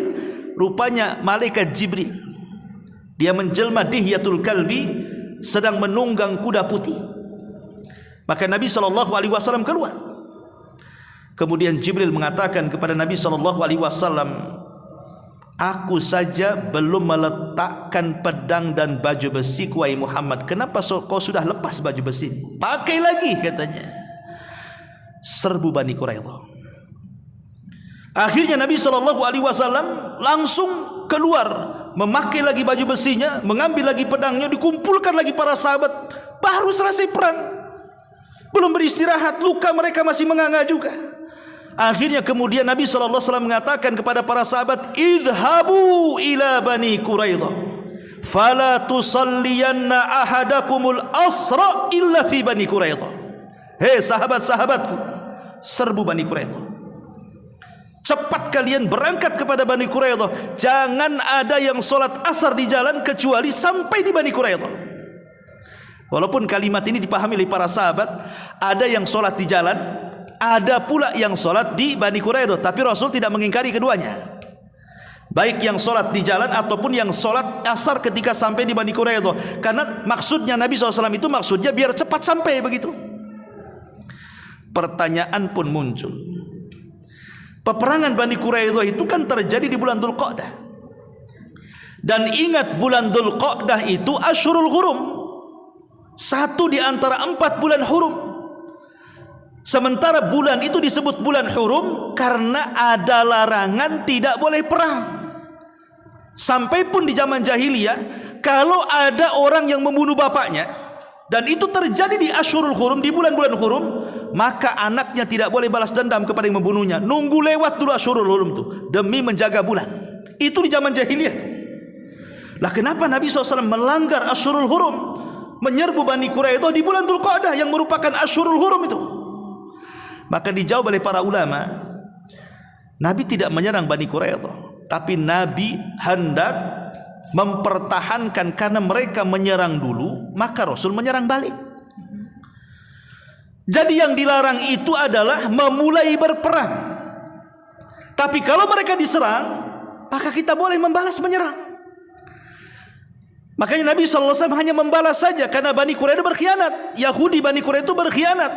[SPEAKER 2] rupanya malaikat Jibril. Dia menjelma Dihyatul Kalbi sedang menunggang kuda putih. Maka Nabi SAW keluar. Kemudian Jibril mengatakan kepada Nabi SAW, aku saja belum meletakkan pedang dan baju besi, wahai Muhammad. Kenapa kau sudah lepas baju besi? Pakai lagi, katanya. Serbu Bani Quraidah. Akhirnya Nabi SAW langsung keluar, memakai lagi baju besinya, mengambil lagi pedangnya, dikumpulkan lagi para sahabat. Baru selesai perang, belum beristirahat, luka mereka masih menganga juga. Akhirnya kemudian Nabi SAW mengatakan kepada para sahabat, idhabu ila Bani Quraidah fala tusalliyanna ahadakumul asra illa fi Bani Quraidah. Hei sahabat-sahabatku, serbu Bani Quraidah, cepat kalian berangkat kepada Bani Quraidah. Jangan ada yang sholat asar di jalan kecuali sampai di Bani Quraidah. Walaupun kalimat ini dipahami oleh para sahabat, ada yang sholat di jalan, ada pula yang sholat di Bani Quraidah, tapi Rasul tidak mengingkari keduanya, baik yang sholat di jalan ataupun yang sholat asar ketika sampai di Bani Quraidah. Karena maksudnya Nabi SAW itu maksudnya biar cepat sampai begitu. Pertanyaan pun muncul, peperangan Bani Quraidah itu kan terjadi di bulan Dzulqa'dah, dan ingat bulan Dzulqa'dah itu Asyhurul Hurum, satu di antara 4 bulan hurum. Sementara bulan itu disebut bulan hurum karena ada larangan tidak boleh perang. Sampai pun di zaman jahiliyah, kalau ada orang yang membunuh bapaknya, dan itu terjadi di Asyhurul Hurum, di bulan-bulan hurum, maka anaknya tidak boleh balas dendam kepada yang membunuhnya. Nunggu lewat dulu Asyhurul Hurum itu demi menjaga bulan. Itu di zaman jahiliyah. Lah kenapa Nabi SAW melanggar Asyhurul Hurum, menyerbu Bani Quraidah di bulan Dzulqa'dah yang merupakan Asyhurul Hurum itu? Maka dijawab oleh para ulama, Nabi tidak menyerang Bani Quraidah, tapi Nabi hendak mempertahankan karena mereka menyerang dulu, maka Rasul menyerang balik. Jadi yang dilarang itu adalah memulai berperang. Tapi kalau mereka diserang, maka kita boleh membalas menyerang. Makanya Nabi SAW hanya membalas saja karena Bani Quraidah berkhianat. Yahudi Bani Quraidah itu berkhianat.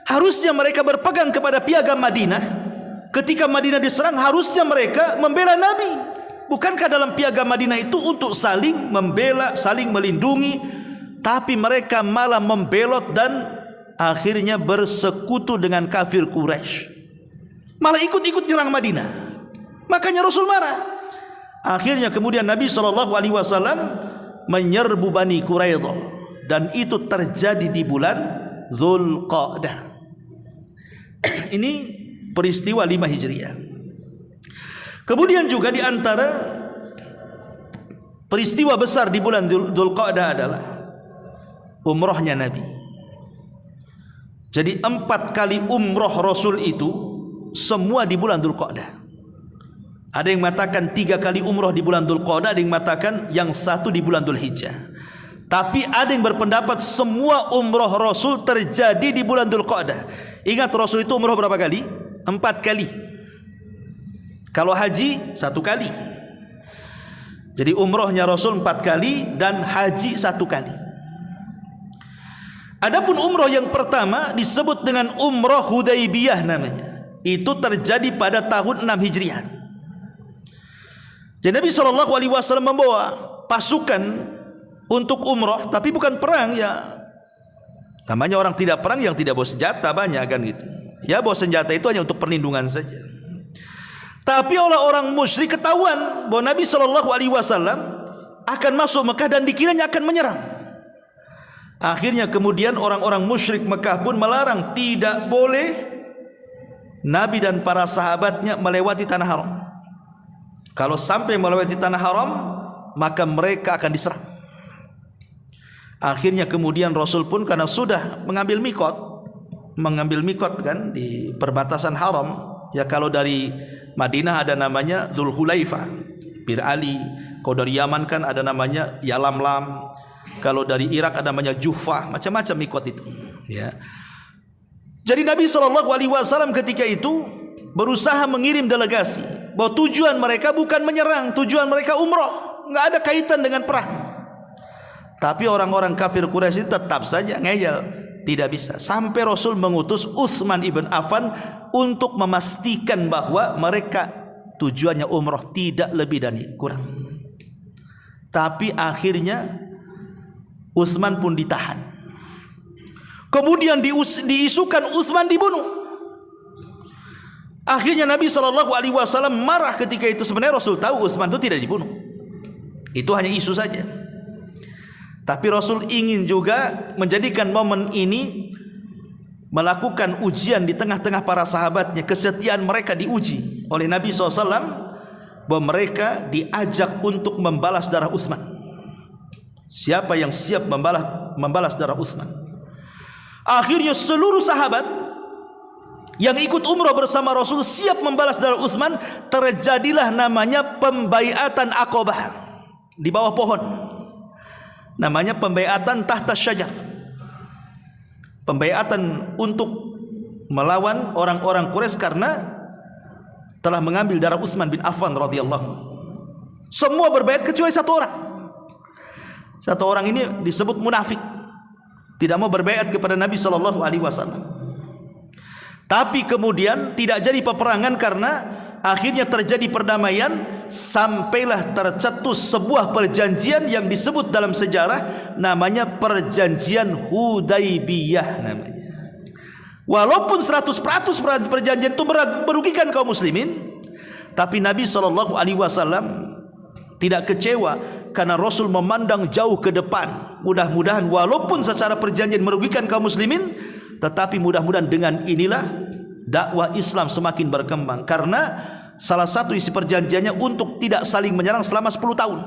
[SPEAKER 2] Harusnya mereka berpegang kepada piagam Madinah. Ketika Madinah diserang, harusnya mereka membela Nabi. Bukankah dalam piagam Madinah itu untuk saling membela, saling melindungi? Tapi mereka malah membelot dan akhirnya bersekutu dengan kafir Quraisy, malah ikut-ikut nyerang Madinah. Makanya Rasul marah. Akhirnya kemudian Nabi SAW menyerbu Bani Quraidah, dan itu terjadi di bulan Dzulqa'dah. Ini peristiwa 5 Hijriah. Kemudian juga di antara peristiwa besar di bulan Dzulqa'dah adalah umrohnya Nabi. Jadi 4 kali umroh Rasul itu semua di bulan Dzulqa'dah. Ada yang mengatakan 3 kali umroh di bulan Dzulqa'dah, ada yang mengatakan yang 1 di bulan Dzulhijjah. Tapi ada yang berpendapat semua umroh Rasul terjadi di bulan Dzulqa'dah. Ingat Rasul itu umroh berapa kali? 4 kali. Kalau haji 1 kali. Jadi umrohnya Rasul 4 kali dan haji 1 kali. Adapun umroh yang pertama disebut dengan umroh Hudaybiyah namanya. Itu terjadi pada tahun 6 Hijriah. Jadi Nabi SAW membawa pasukan untuk umroh, tapi bukan perang ya. Namanya orang tidak perang yang tidak bawa senjata banyak kan gitu. Ya bawa senjata itu hanya untuk perlindungan saja. Tapi oleh orang musyrik ketahuan bahwa Nabi SAW akan masuk Mekah dan dikiranya akan menyerang. Akhirnya kemudian orang-orang musyrik Mekah pun melarang, tidak boleh Nabi dan para sahabatnya melewati tanah haram. Kalau sampai melewati tanah haram, maka mereka akan diserang. Akhirnya kemudian Rasul pun karena sudah mengambil mikot kan di perbatasan haram. Ya kalau dari Madinah ada namanya Dzulhulaifah, Bir Ali. Kalau dari Yaman kan ada namanya Yalamlam. Kalau dari Irak ada namanya Juhfah, macam-macam mikot itu. Ya. Jadi Nabi SAW ketika itu berusaha mengirim delegasi bahwa tujuan mereka bukan menyerang, tujuan mereka umroh, nggak ada kaitan dengan perang. Tapi orang-orang kafir Quraisy tetap saja ngeyel, tidak bisa. Sampai Rasul mengutus Utsman ibn Affan untuk memastikan bahwa mereka tujuannya umroh, tidak lebih dan kurang. Tapi akhirnya Utsman pun ditahan. Kemudian diisukan Utsman dibunuh. Akhirnya Nabi SAW marah ketika itu. Sebenarnya Rasul tahu Utsman itu tidak dibunuh, itu hanya isu saja. Tapi Rasul ingin juga menjadikan momen ini melakukan ujian di tengah-tengah para sahabatnya, kesetiaan mereka diuji oleh Nabi SAW, bahwa mereka diajak untuk membalas darah Utsman. Siapa yang siap membalas darah Utsman? Akhirnya seluruh sahabat yang ikut umrah bersama Rasul siap membalas darah Utsman. Terjadilah namanya pembaiatan Aqabah di bawah pohon, namanya pembaiatan tahta syajar, pembaiatan untuk melawan orang-orang Quraisy karena telah mengambil darah Utsman bin Affan radhiyallahu. Semua berbaiat kecuali satu orang. Satu orang ini disebut munafik, tidak mau berbaiat kepada Nabi sallallahu alaihi wasallam. Tapi kemudian tidak jadi peperangan karena akhirnya terjadi perdamaian, sampailah tercetus sebuah perjanjian yang disebut dalam sejarah namanya perjanjian Hudaybiyah namanya. Walaupun 100% perjanjian itu merugikan kaum muslimin, tapi Nabi SAW tidak kecewa karena Rasul memandang jauh ke depan. Mudah-mudahan walaupun secara perjanjian merugikan kaum muslimin, tetapi mudah-mudahan dengan inilah dakwah Islam semakin berkembang. Karena salah satu isi perjanjiannya untuk tidak saling menyerang selama 10 tahun.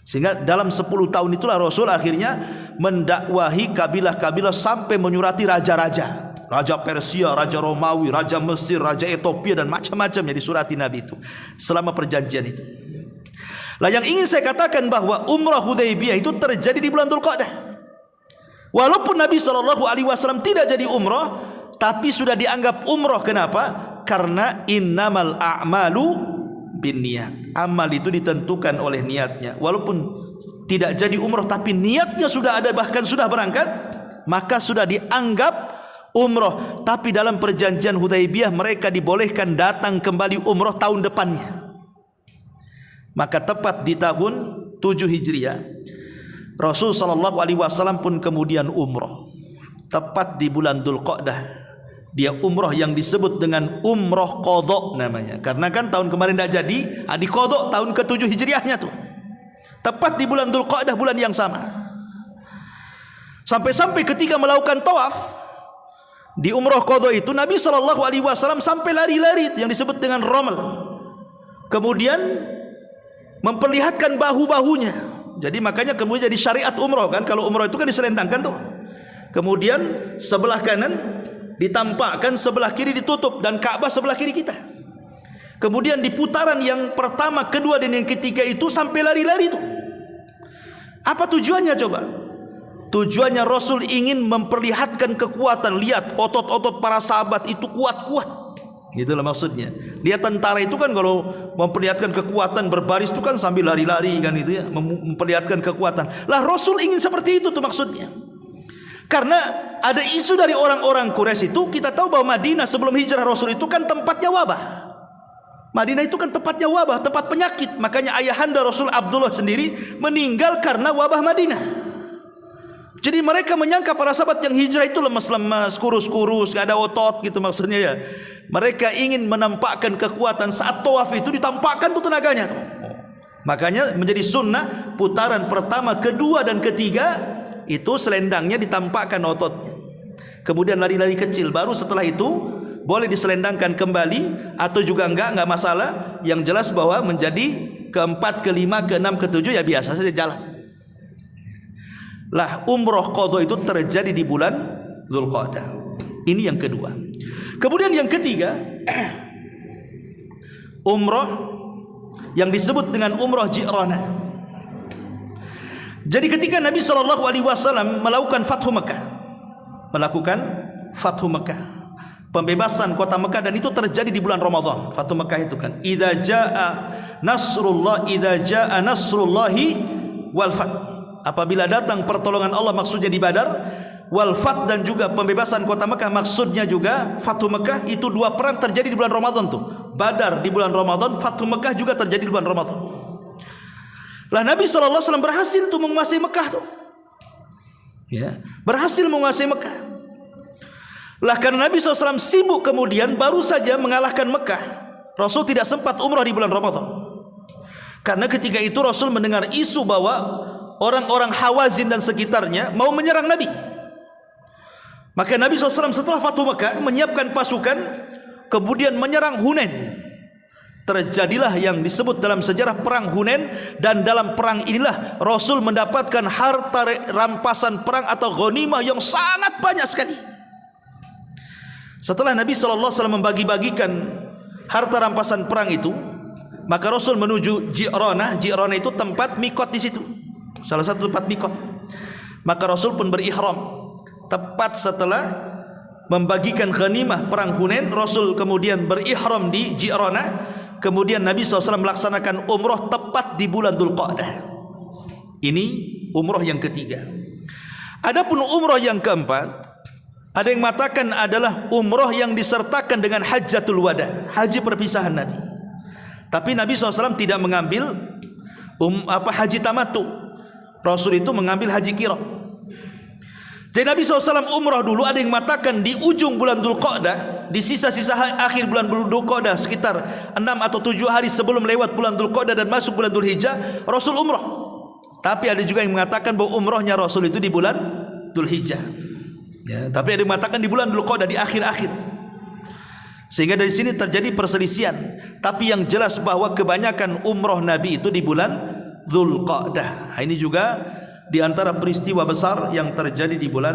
[SPEAKER 2] Sehingga dalam 10 tahun itulah Rasul akhirnya mendakwahi kabilah-kabilah sampai menyurati raja-raja, raja Persia, raja Romawi, raja Mesir, raja Ethiopia dan macam-macamnya disurati Nabi itu selama perjanjian itu. Lah yang ingin saya katakan bahwa umrah Hudaybiyah itu terjadi di bulan Dzulqa'dah. Walaupun Nabi SAW tidak jadi umrah, tapi sudah dianggap umrah. Kenapa? Karena innamal a'malu binniyat. Amal itu ditentukan oleh niatnya. Walaupun tidak jadi umrah tapi niatnya sudah ada, bahkan sudah berangkat, maka sudah dianggap umrah. Tapi dalam perjanjian Hudaybiyah mereka dibolehkan datang kembali umrah tahun depannya. Maka tepat di tahun 7 Hijriah Rasul sallallahu alaihi wasallam pun kemudian umrah. Tepat di bulan Dzulqa'dah dia umrah yang disebut dengan umrah qadha namanya. Karena kan tahun kemarin tidak jadi, di qadha tahun ke-7 Hijriahnya tuh. Tepat di bulan Dzulqa'dah, bulan yang sama. Sampai-sampai ketika melakukan tawaf di umrah qadha itu, Nabi sallallahu alaihi wasallam sampai lari-lari yang disebut dengan ramal. Kemudian memperlihatkan bahu-bahunya. Jadi makanya kemudian jadi syariat umrah kan. Kalau umrah itu kan diselendangkan tuh. Kemudian sebelah kanan ditampakkan, sebelah kiri ditutup, dan Ka'bah sebelah kiri kita. Kemudian di putaran yang pertama, kedua, dan yang ketiga itu sampai lari-lari itu. Apa tujuannya coba? Tujuannya Rasul ingin memperlihatkan kekuatan. Lihat otot-otot para sahabat itu kuat-kuat. Gitulah maksudnya. Lihat tentara itu kan kalau memperlihatkan kekuatan berbaris itu kan sambil lari-lari kan itu ya, memperlihatkan kekuatan. Lah Rasul ingin seperti itu tuh maksudnya. Karena ada isu dari orang-orang Quraisy itu, kita tahu bahwa Madinah sebelum hijrah Rasul itu kan tempatnya wabah. Madinah itu kan tempatnya wabah, tempat penyakit. Makanya ayahanda Rasul Abdullah sendiri meninggal karena wabah Madinah. Jadi mereka menyangka para sahabat yang hijrah itu lemas-lemas, kurus-kurus, gak ada otot gitu maksudnya ya. Mereka ingin menampakkan kekuatan. Saat tawaf itu ditampakkan tuh tenaganya tuh. Makanya menjadi sunnah putaran pertama, kedua, dan ketiga itu selendangnya ditampakkan ototnya. Kemudian lari-lari kecil. Baru setelah itu boleh diselendangkan kembali atau juga enggak masalah. Yang jelas bahwa menjadi keempat, kelima, keenam, ketujuh ya biasa saja jalan. Lah umroh qadha itu terjadi di bulan Dzulqa'dah. Ini yang kedua. Kemudian yang ketiga, umrah yang disebut dengan umrah Ji'ranah. Jadi ketika Nabi SAW melakukan Fathu Mekah, pembebasan kota Mekah, dan itu terjadi di bulan Ramadan. Fathu Mekah itu kan idza jaa nasrullahi wal fath. Apabila datang pertolongan Allah, maksudnya di Badar. Wal fath, dan juga pembebasan kota Mekah, maksudnya juga Fathu Mekah. Itu dua perang terjadi di bulan Ramadan tuh. Badar di bulan Ramadan, Fathu Mekah juga terjadi di bulan Ramadan. Lah Nabi SAW berhasil tuh menguasai Mekah tuh. Ya, berhasil menguasai Mekah. Lah karena Nabi SAW sibuk kemudian baru saja mengalahkan Mekah, Rasul tidak sempat umrah di bulan Ramadan. Karena ketika itu Rasul mendengar isu bahwa orang-orang Hawazin dan sekitarnya mau menyerang Nabi. Maka Nabi SAW setelah Fathu Mekah menyiapkan pasukan, kemudian menyerang Hunain. Terjadilah yang disebut dalam sejarah perang Hunain, dan dalam perang inilah Rasul mendapatkan harta rampasan perang atau ghanimah yang sangat banyak sekali. Setelah Nabi SAW membagi-bagikan harta rampasan perang itu, maka Rasul menuju Ji'ranah. Ji'ranah itu tempat mikot di situ, salah satu tempat mikot. Maka Rasul pun berihram. Tepat setelah membagikan ghanimah perang Hunain, Rasul kemudian berihram di Ji'ranah. Kemudian Nabi SAW melaksanakan umrah tepat di bulan Dzulqa'dah. Ini umrah yang ketiga. Adapun umrah yang keempat, ada yang mengatakan adalah umrah yang disertakan dengan hajjatul wada, haji perpisahan Nabi. Tapi Nabi SAW tidak mengambil haji tamattu. Rasul itu mengambil haji qirah. Jadi Nabi SAW umrah dulu. Ada yang mengatakan di ujung bulan Dzulqa'dah, di sisa-sisa akhir bulan Dzulqa'dah, sekitar 6 atau 7 hari sebelum lewat bulan Dzulqa'dah dan masuk bulan Dzulhijjah, Rasul umrah. Tapi ada juga yang mengatakan bahwa umrahnya Rasul itu di bulan Dzulhijjah, ya, tapi ada yang mengatakan di bulan Dzulqa'dah, di akhir-akhir. Sehingga dari sini terjadi perselisihan. Tapi yang jelas bahwa kebanyakan umrah Nabi itu di bulan Dzulqa'dah. Ini juga di antara peristiwa besar yang terjadi di bulan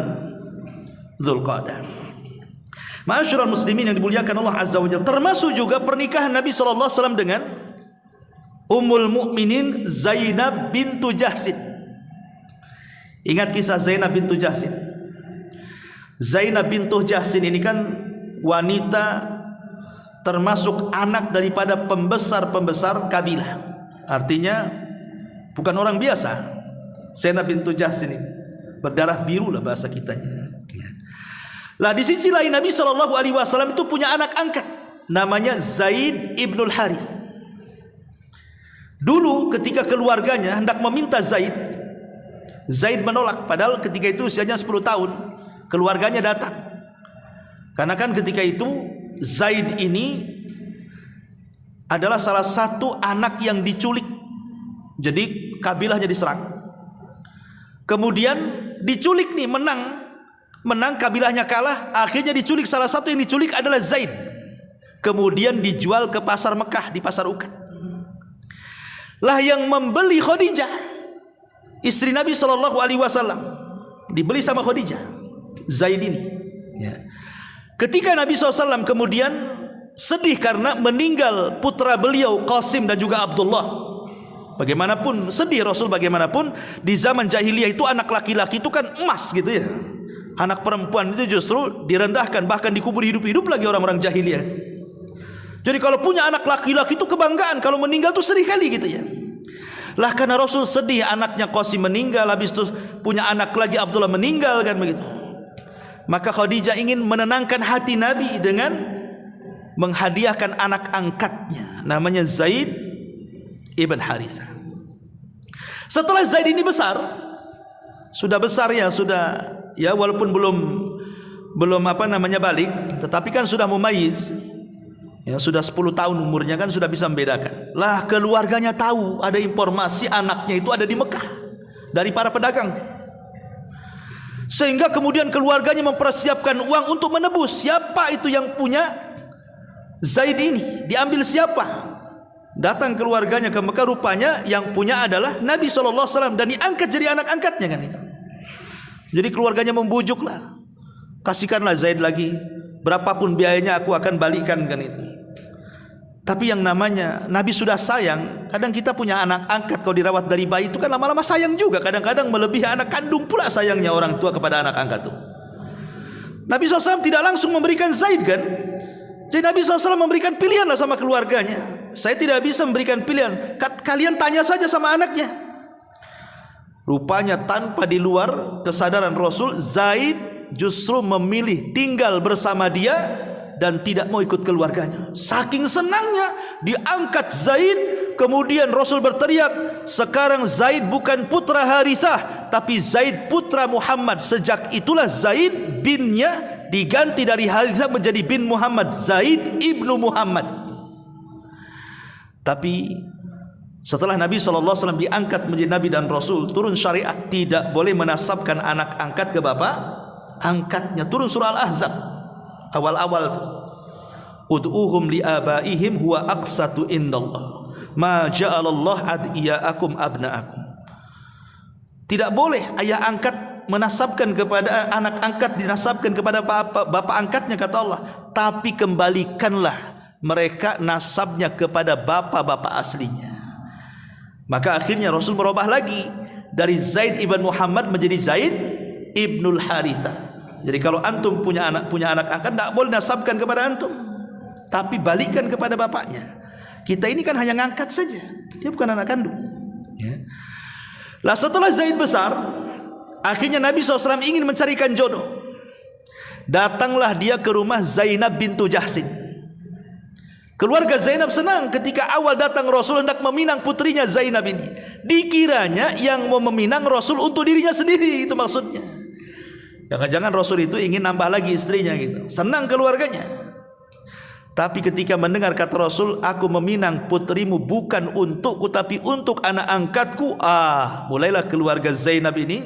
[SPEAKER 2] Dzulqa'dah. Ma'asyiral muslimin yang dimuliakan Allah Azza wa Jalla, termasuk juga pernikahan Nabi SAW dengan Ummul Mukminin Zainab bintu Jahsin. Ingat kisah Zainab bintu Jahsin? Zainab bintu Jahsin ini kan wanita termasuk anak daripada pembesar-pembesar kabilah. Artinya bukan orang biasa. Zainab bintu Jahsin ini berdarah biru lah bahasa kitanya. Lah di sisi lain Nabi SAW itu punya anak angkat namanya Zaid ibnul Harith. Dulu ketika keluarganya hendak meminta Zaid menolak, padahal ketika itu usianya 10 tahun. Keluarganya datang, karena kan ketika itu Zaid ini adalah salah satu anak yang diculik. Jadi kabilahnya diserang. Kemudian diculik nih, menang kabilahnya kalah, akhirnya diculik. Salah satu yang diculik adalah Zaid. Kemudian dijual ke pasar Mekah, di pasar Uqad. Lah yang membeli Khadijah, istri Nabi SAW, dibeli sama Khadijah, Zaid ini, ya. Ketika Nabi SAW kemudian sedih karena meninggal putra beliau Qasim dan juga Abdullah. Bagaimanapun sedih Rasul, bagaimanapun di zaman jahiliyah itu anak laki-laki itu kan emas gitu ya. Anak perempuan itu justru direndahkan, bahkan dikubur hidup-hidup lagi orang-orang jahiliyah. Jadi kalau punya anak laki-laki itu kebanggaan, kalau meninggal itu sedih kali gitu ya. Lah karena Rasul sedih anaknya Qasim meninggal, habis itu punya anak lagi Abdullah meninggal kan begitu. Maka Khadijah ingin menenangkan hati Nabi dengan menghadiahkan anak angkatnya namanya Zaid ibn Harithah. Setelah Zaid ini besar, sudah besar ya, sudah ya, walaupun belum balik, tetapi kan sudah mumayyiz. Ya, sudah 10 tahun umurnya kan, sudah bisa membedakan. Lah keluarganya tahu ada informasi anaknya itu ada di Mekah dari para pedagang. Sehingga kemudian keluarganya mempersiapkan uang untuk menebus. Siapa itu yang punya Zaid ini? Diambil siapa? Datang keluarganya ke Mekah, rupanya yang punya adalah Nabi SAW, dan diangkat jadi anak angkatnya kan itu. Jadi keluarganya membujuklah, kasihkanlah Zaid lagi, berapapun biayanya aku akan balikan kan itu. Tapi yang namanya Nabi sudah sayang, kadang kita punya anak angkat kalau dirawat dari bayi itu kan lama-lama sayang juga, kadang-kadang melebihi anak kandung pula sayangnya orang tua kepada anak angkat itu. Nabi SAW tidak langsung memberikan Zaid kan. Jadi Nabi SAW memberikan pilihan lah sama keluarganya. Saya tidak bisa memberikan pilihan, kalian tanya saja sama anaknya. Rupanya tanpa di luar kesadaran Rasul, Zaid justru memilih tinggal bersama dia dan tidak mau ikut keluarganya. Saking senangnya diangkat Zaid. Kemudian Rasul berteriak, sekarang Zaid bukan putra Harithah, tapi Zaid putra Muhammad. Sejak itulah Zaid binnya diganti dari Harithah menjadi bin Muhammad, Zaid ibnu Muhammad. Tapi setelah Nabi SAW diangkat menjadi Nabi dan Rasul, turun syariat tidak boleh menasabkan anak angkat ke bapak angkatnya. Turun surah Al-Ahzab awal-awal itu. Ud'uhum liabaihim huwa aqsatu indallah ma ja'alallah adiyaakum abnaakum. Tidak boleh ayah angkat menasabkan kepada anak angkat, dinasabkan kepada bapak angkatnya, kata Allah, tapi kembalikanlah mereka nasabnya kepada bapak-bapak aslinya. Maka akhirnya Rasul merubah lagi dari Zaid ibn Muhammad menjadi Zaid ibnul Harithah. Jadi kalau antum punya anak angkat, tidak boleh nasabkan kepada antum, tapi balikan kepada bapaknya. Kita ini kan hanya ngangkat saja, dia bukan anak kandung, ya. Lah setelah Zaid besar, akhirnya Nabi SAW ingin mencarikan jodoh. Datanglah dia ke rumah Zainab bintu Jahsin. Keluarga Zainab senang ketika awal datang Rasul hendak meminang putrinya Zainab ini. Dikiranya yang mau meminang Rasul untuk dirinya sendiri, itu maksudnya. Jangan-jangan Rasul itu ingin nambah lagi istrinya gitu. Senang keluarganya. Tapi ketika mendengar kata Rasul, aku meminang putrimu bukan untukku tapi untuk anak angkatku, mulailah keluarga Zainab ini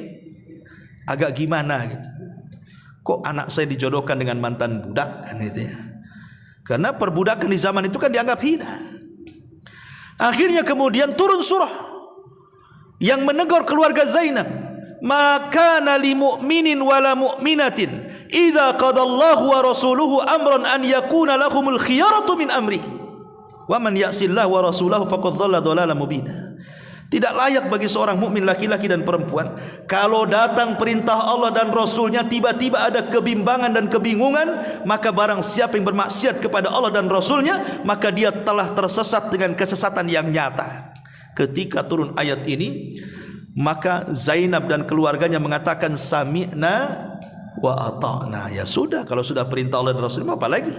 [SPEAKER 2] agak gimana gitu. Kok anak saya dijodohkan dengan mantan budak kan gitu ya. Karena perbudakan di zaman itu kan dianggap hina. Akhirnya kemudian turun surah yang menegur keluarga Zainab. Maka li mu'minin wala mu'minatin idza qadallahu wa rasuluhu amran an yakuna lahumul khiyaratu min amri wa man ya'sillahu wa rasulahu faqad dhalla dhalalan mubina. Tidak layak bagi seorang mukmin laki-laki dan perempuan kalau datang perintah Allah dan Rasulnya tiba-tiba ada kebimbangan dan kebingungan, maka barang siapa yang bermaksiat kepada Allah dan Rasulnya, maka dia telah tersesat dengan kesesatan yang nyata. Ketika turun ayat ini, maka Zainab dan keluarganya mengatakan sami'na wa ata'na. Ya sudah, kalau sudah perintah Allah dan Rasul, apa lagi?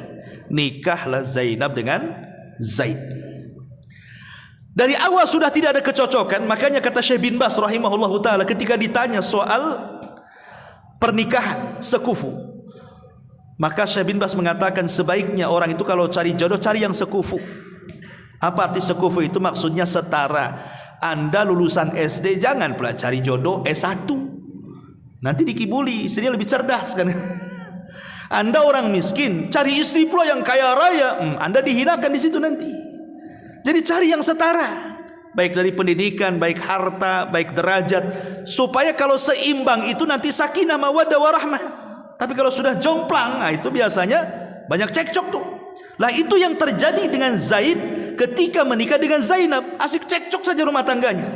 [SPEAKER 2] Nikahlah Zainab dengan Zaid. Dari awal sudah tidak ada kecocokan. Makanya kata Syekh bin Baz rahimahullahu ta'ala ketika ditanya soal pernikahan sekufu, maka Syekh bin Baz mengatakan sebaiknya orang itu kalau cari jodoh cari yang sekufu. Apa arti sekufu itu? Maksudnya setara. Anda lulusan SD jangan pula cari jodoh S1, nanti dikibuli, istrinya lebih cerdas kan. Anda orang miskin cari istri pula yang kaya raya, Anda dihinakan di situ nanti. Jadi cari yang setara, baik dari pendidikan, baik harta, baik derajat, supaya kalau seimbang itu nanti sakinah mawaddah warahmah. Tapi kalau sudah jomplang, itu biasanya banyak cekcok tuh. Lah itu yang terjadi dengan Zaid ketika menikah dengan Zainab, asik cekcok saja rumah tangganya.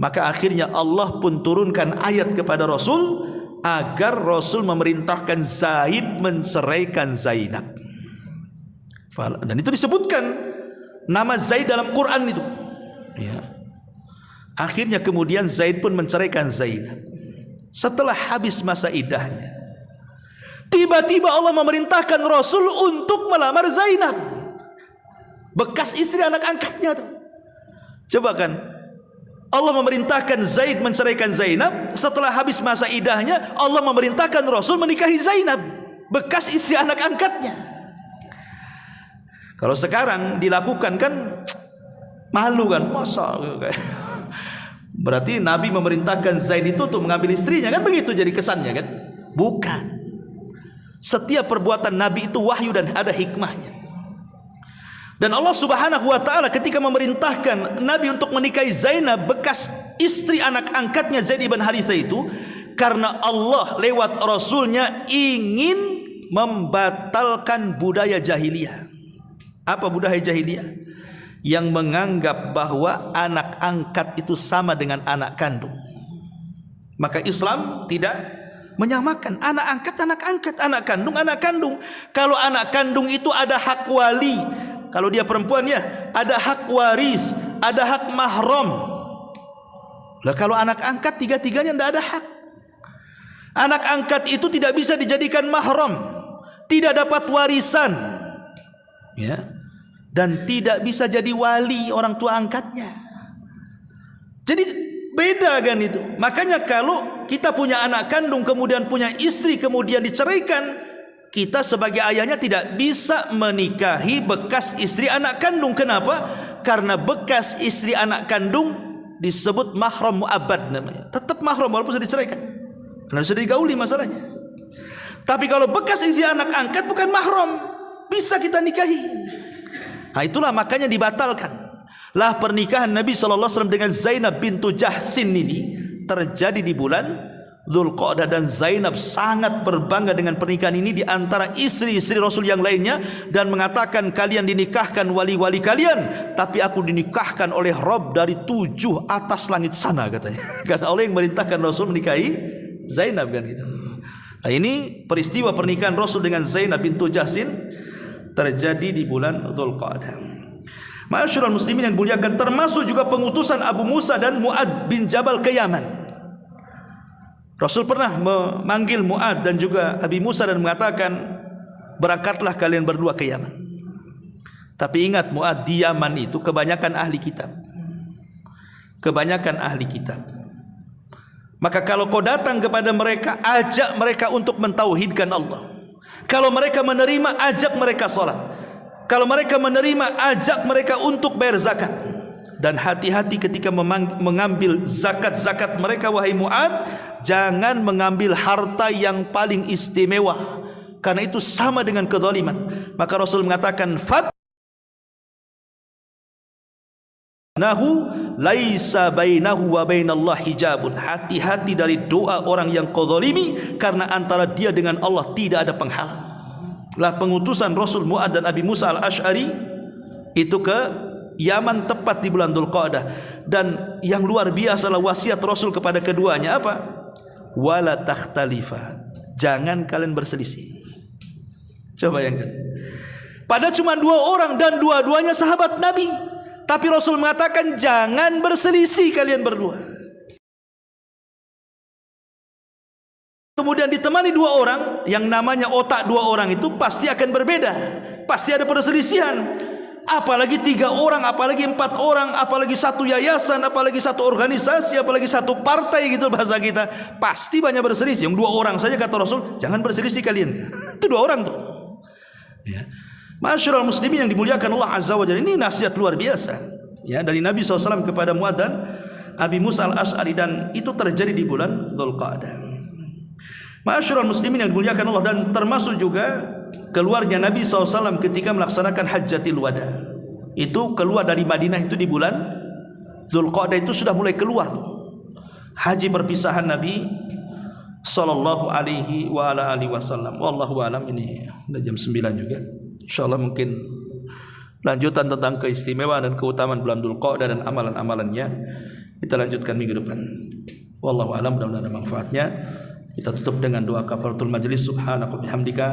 [SPEAKER 2] Maka akhirnya Allah pun turunkan ayat kepada Rasul agar Rasul memerintahkan Zaid menceraikan Zainab. Dan itu disebutkan nama Zaid dalam Quran itu, ya. Akhirnya kemudian Zaid pun menceraikan Zainab. Setelah habis masa iddahnya, tiba-tiba Allah memerintahkan Rasul untuk melamar Zainab, bekas istri anak angkatnya tuh. Coba kan, Allah memerintahkan Zaid menceraikan Zainab. Setelah habis masa iddahnya, Allah memerintahkan Rasul menikahi Zainab, bekas istri anak angkatnya. Kalau sekarang dilakukan kan malu kan, masa berarti Nabi memerintahkan Zaid itu untuk mengambil istrinya kan, begitu jadi kesannya kan? Bukan. Setiap perbuatan Nabi itu wahyu dan ada hikmahnya. Dan Allah Subhanahu wa ta'ala ketika memerintahkan Nabi untuk menikahi Zainab, bekas istri anak angkatnya Zaid ibn Harithah itu, karena Allah lewat Rasulnya ingin membatalkan budaya jahiliyah. Apa budaya jahiliyah? Yang menganggap bahwa anak angkat itu sama dengan anak kandung. Maka Islam tidak menyamakan anak angkat, anak kandung, anak kandung. Kalau anak kandung itu ada hak wali, kalau dia perempuan ya ada hak waris, ada hak mahram. Lah kalau anak angkat tiga-tiganya tidak ada hak. Anak angkat itu tidak bisa dijadikan mahram, tidak dapat warisan, ya, dan tidak bisa jadi wali orang tua angkatnya. Jadi beda kan itu. Makanya kalau kita punya anak kandung kemudian punya istri kemudian diceraikan, kita sebagai ayahnya tidak bisa menikahi bekas istri anak kandung. Kenapa? Karena bekas istri anak kandung disebut mahram mu'abbad namanya. Tetap mahram walaupun sudah diceraikan. karena sudah digauli masalahnya. Tapi kalau bekas istri anak angkat bukan mahram, bisa kita nikahi. Nah, itulah makanya dibatalkan lah pernikahan Nabi SAW dengan Zainab bintu Jahsin ini terjadi di bulan Dzulqa'dah, dan Zainab sangat berbangga dengan pernikahan ini di antara istri-istri Rasul yang lainnya, dan mengatakan, kalian dinikahkan wali-wali kalian, tapi aku dinikahkan oleh Rabb dari 7 atas langit sana, katanya. Karena Allah yang merintahkan Rasul menikahi Zainab, kan gitu. Nah, ini peristiwa pernikahan Rasul dengan Zainab bintu Jahsin terjadi di bulan Dzulqa'dah. Ma'asyiral muslimin yang muliakan, termasuk juga pengutusan Abu Musa dan Mu'ad bin Jabal ke Yaman. Rasul pernah memanggil Mu'ad dan juga Abi Musa dan mengatakan, berangkatlah kalian berdua ke Yaman. Tapi ingat, Mu'ad, di Yaman itu kebanyakan ahli kitab. Kebanyakan ahli kitab. Maka kalau kau datang kepada mereka, ajak mereka untuk mentauhidkan Allah. Kalau mereka menerima, ajak mereka sholat. Kalau mereka menerima, ajak mereka untuk bayar zakat. Dan hati-hati ketika mengambil zakat-zakat mereka, wahai Mu'ad, jangan mengambil harta yang paling istimewa, karena itu sama dengan kezaliman. Maka Rasul mengatakan, nahu laisa bainahu wa bainallah hijabun. Hati-hati dari doa orang yang kau zalimi, karena antara dia dengan Allah tidak ada penghalang. Lah pengutusan Rasul Mu'ad dan Abi Musa al-Ash'ari itu ke Yaman tepat di bulan Dzulqa'dah. Dan yang luar biasa adalah wasiat Rasul kepada keduanya apa? Wala takhtalifa, jangan kalian berselisih. Coba bayangkan, pada cuma 2 orang dan dua-duanya sahabat Nabi, tapi Rasul mengatakan jangan berselisih kalian berdua. Kemudian ditemani 2 orang, yang namanya otak 2 orang itu pasti akan berbeda, pasti ada perselisihan. Apalagi 3 orang, apalagi 4 orang, apalagi satu yayasan, apalagi satu organisasi, apalagi satu partai, gitu bahasa kita, pasti banyak berselisih. Yang 2 orang saja kata Rasul, jangan berselisih kalian. Itu 2 orang tuh. Ya. Masyarul muslimin yang dimuliakan Allah Azza wa Jalla, ini nasihat luar biasa ya dari Nabi SAW kepada Mu'ad dan Abi Musa al-Ash'ari, dan itu terjadi di bulan Dzulqa'dah. Masyarul muslimin yang dimuliakan Allah, dan termasuk juga keluarnya Nabi SAW ketika melaksanakan Hajjatil Wada. Itu keluar dari Madinah itu di bulan Dzulqa'dah, itu sudah mulai keluar haji perpisahan Nabi sallallahu alaihi wa ala alihi wasallam. Wallahu alam. Ini udah jam 9 juga. Insyaallah mungkin lanjutan tentang keistimewaan dan keutamaan bulan Dzulqa'dah dan amalan-amalannya kita lanjutkan minggu depan. Wallahu alam, mudah-mudahan ada manfaatnya. Kita tutup dengan doa kafaratul majlis. Subhanaka bihamdika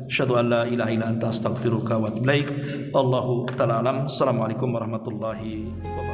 [SPEAKER 2] asyhadu an la ilaha illa anta astaghfiruka wa atubu ilaik. Wallahu ta'ala alam. Assalamualaikum warahmatullahi wabarakatuh.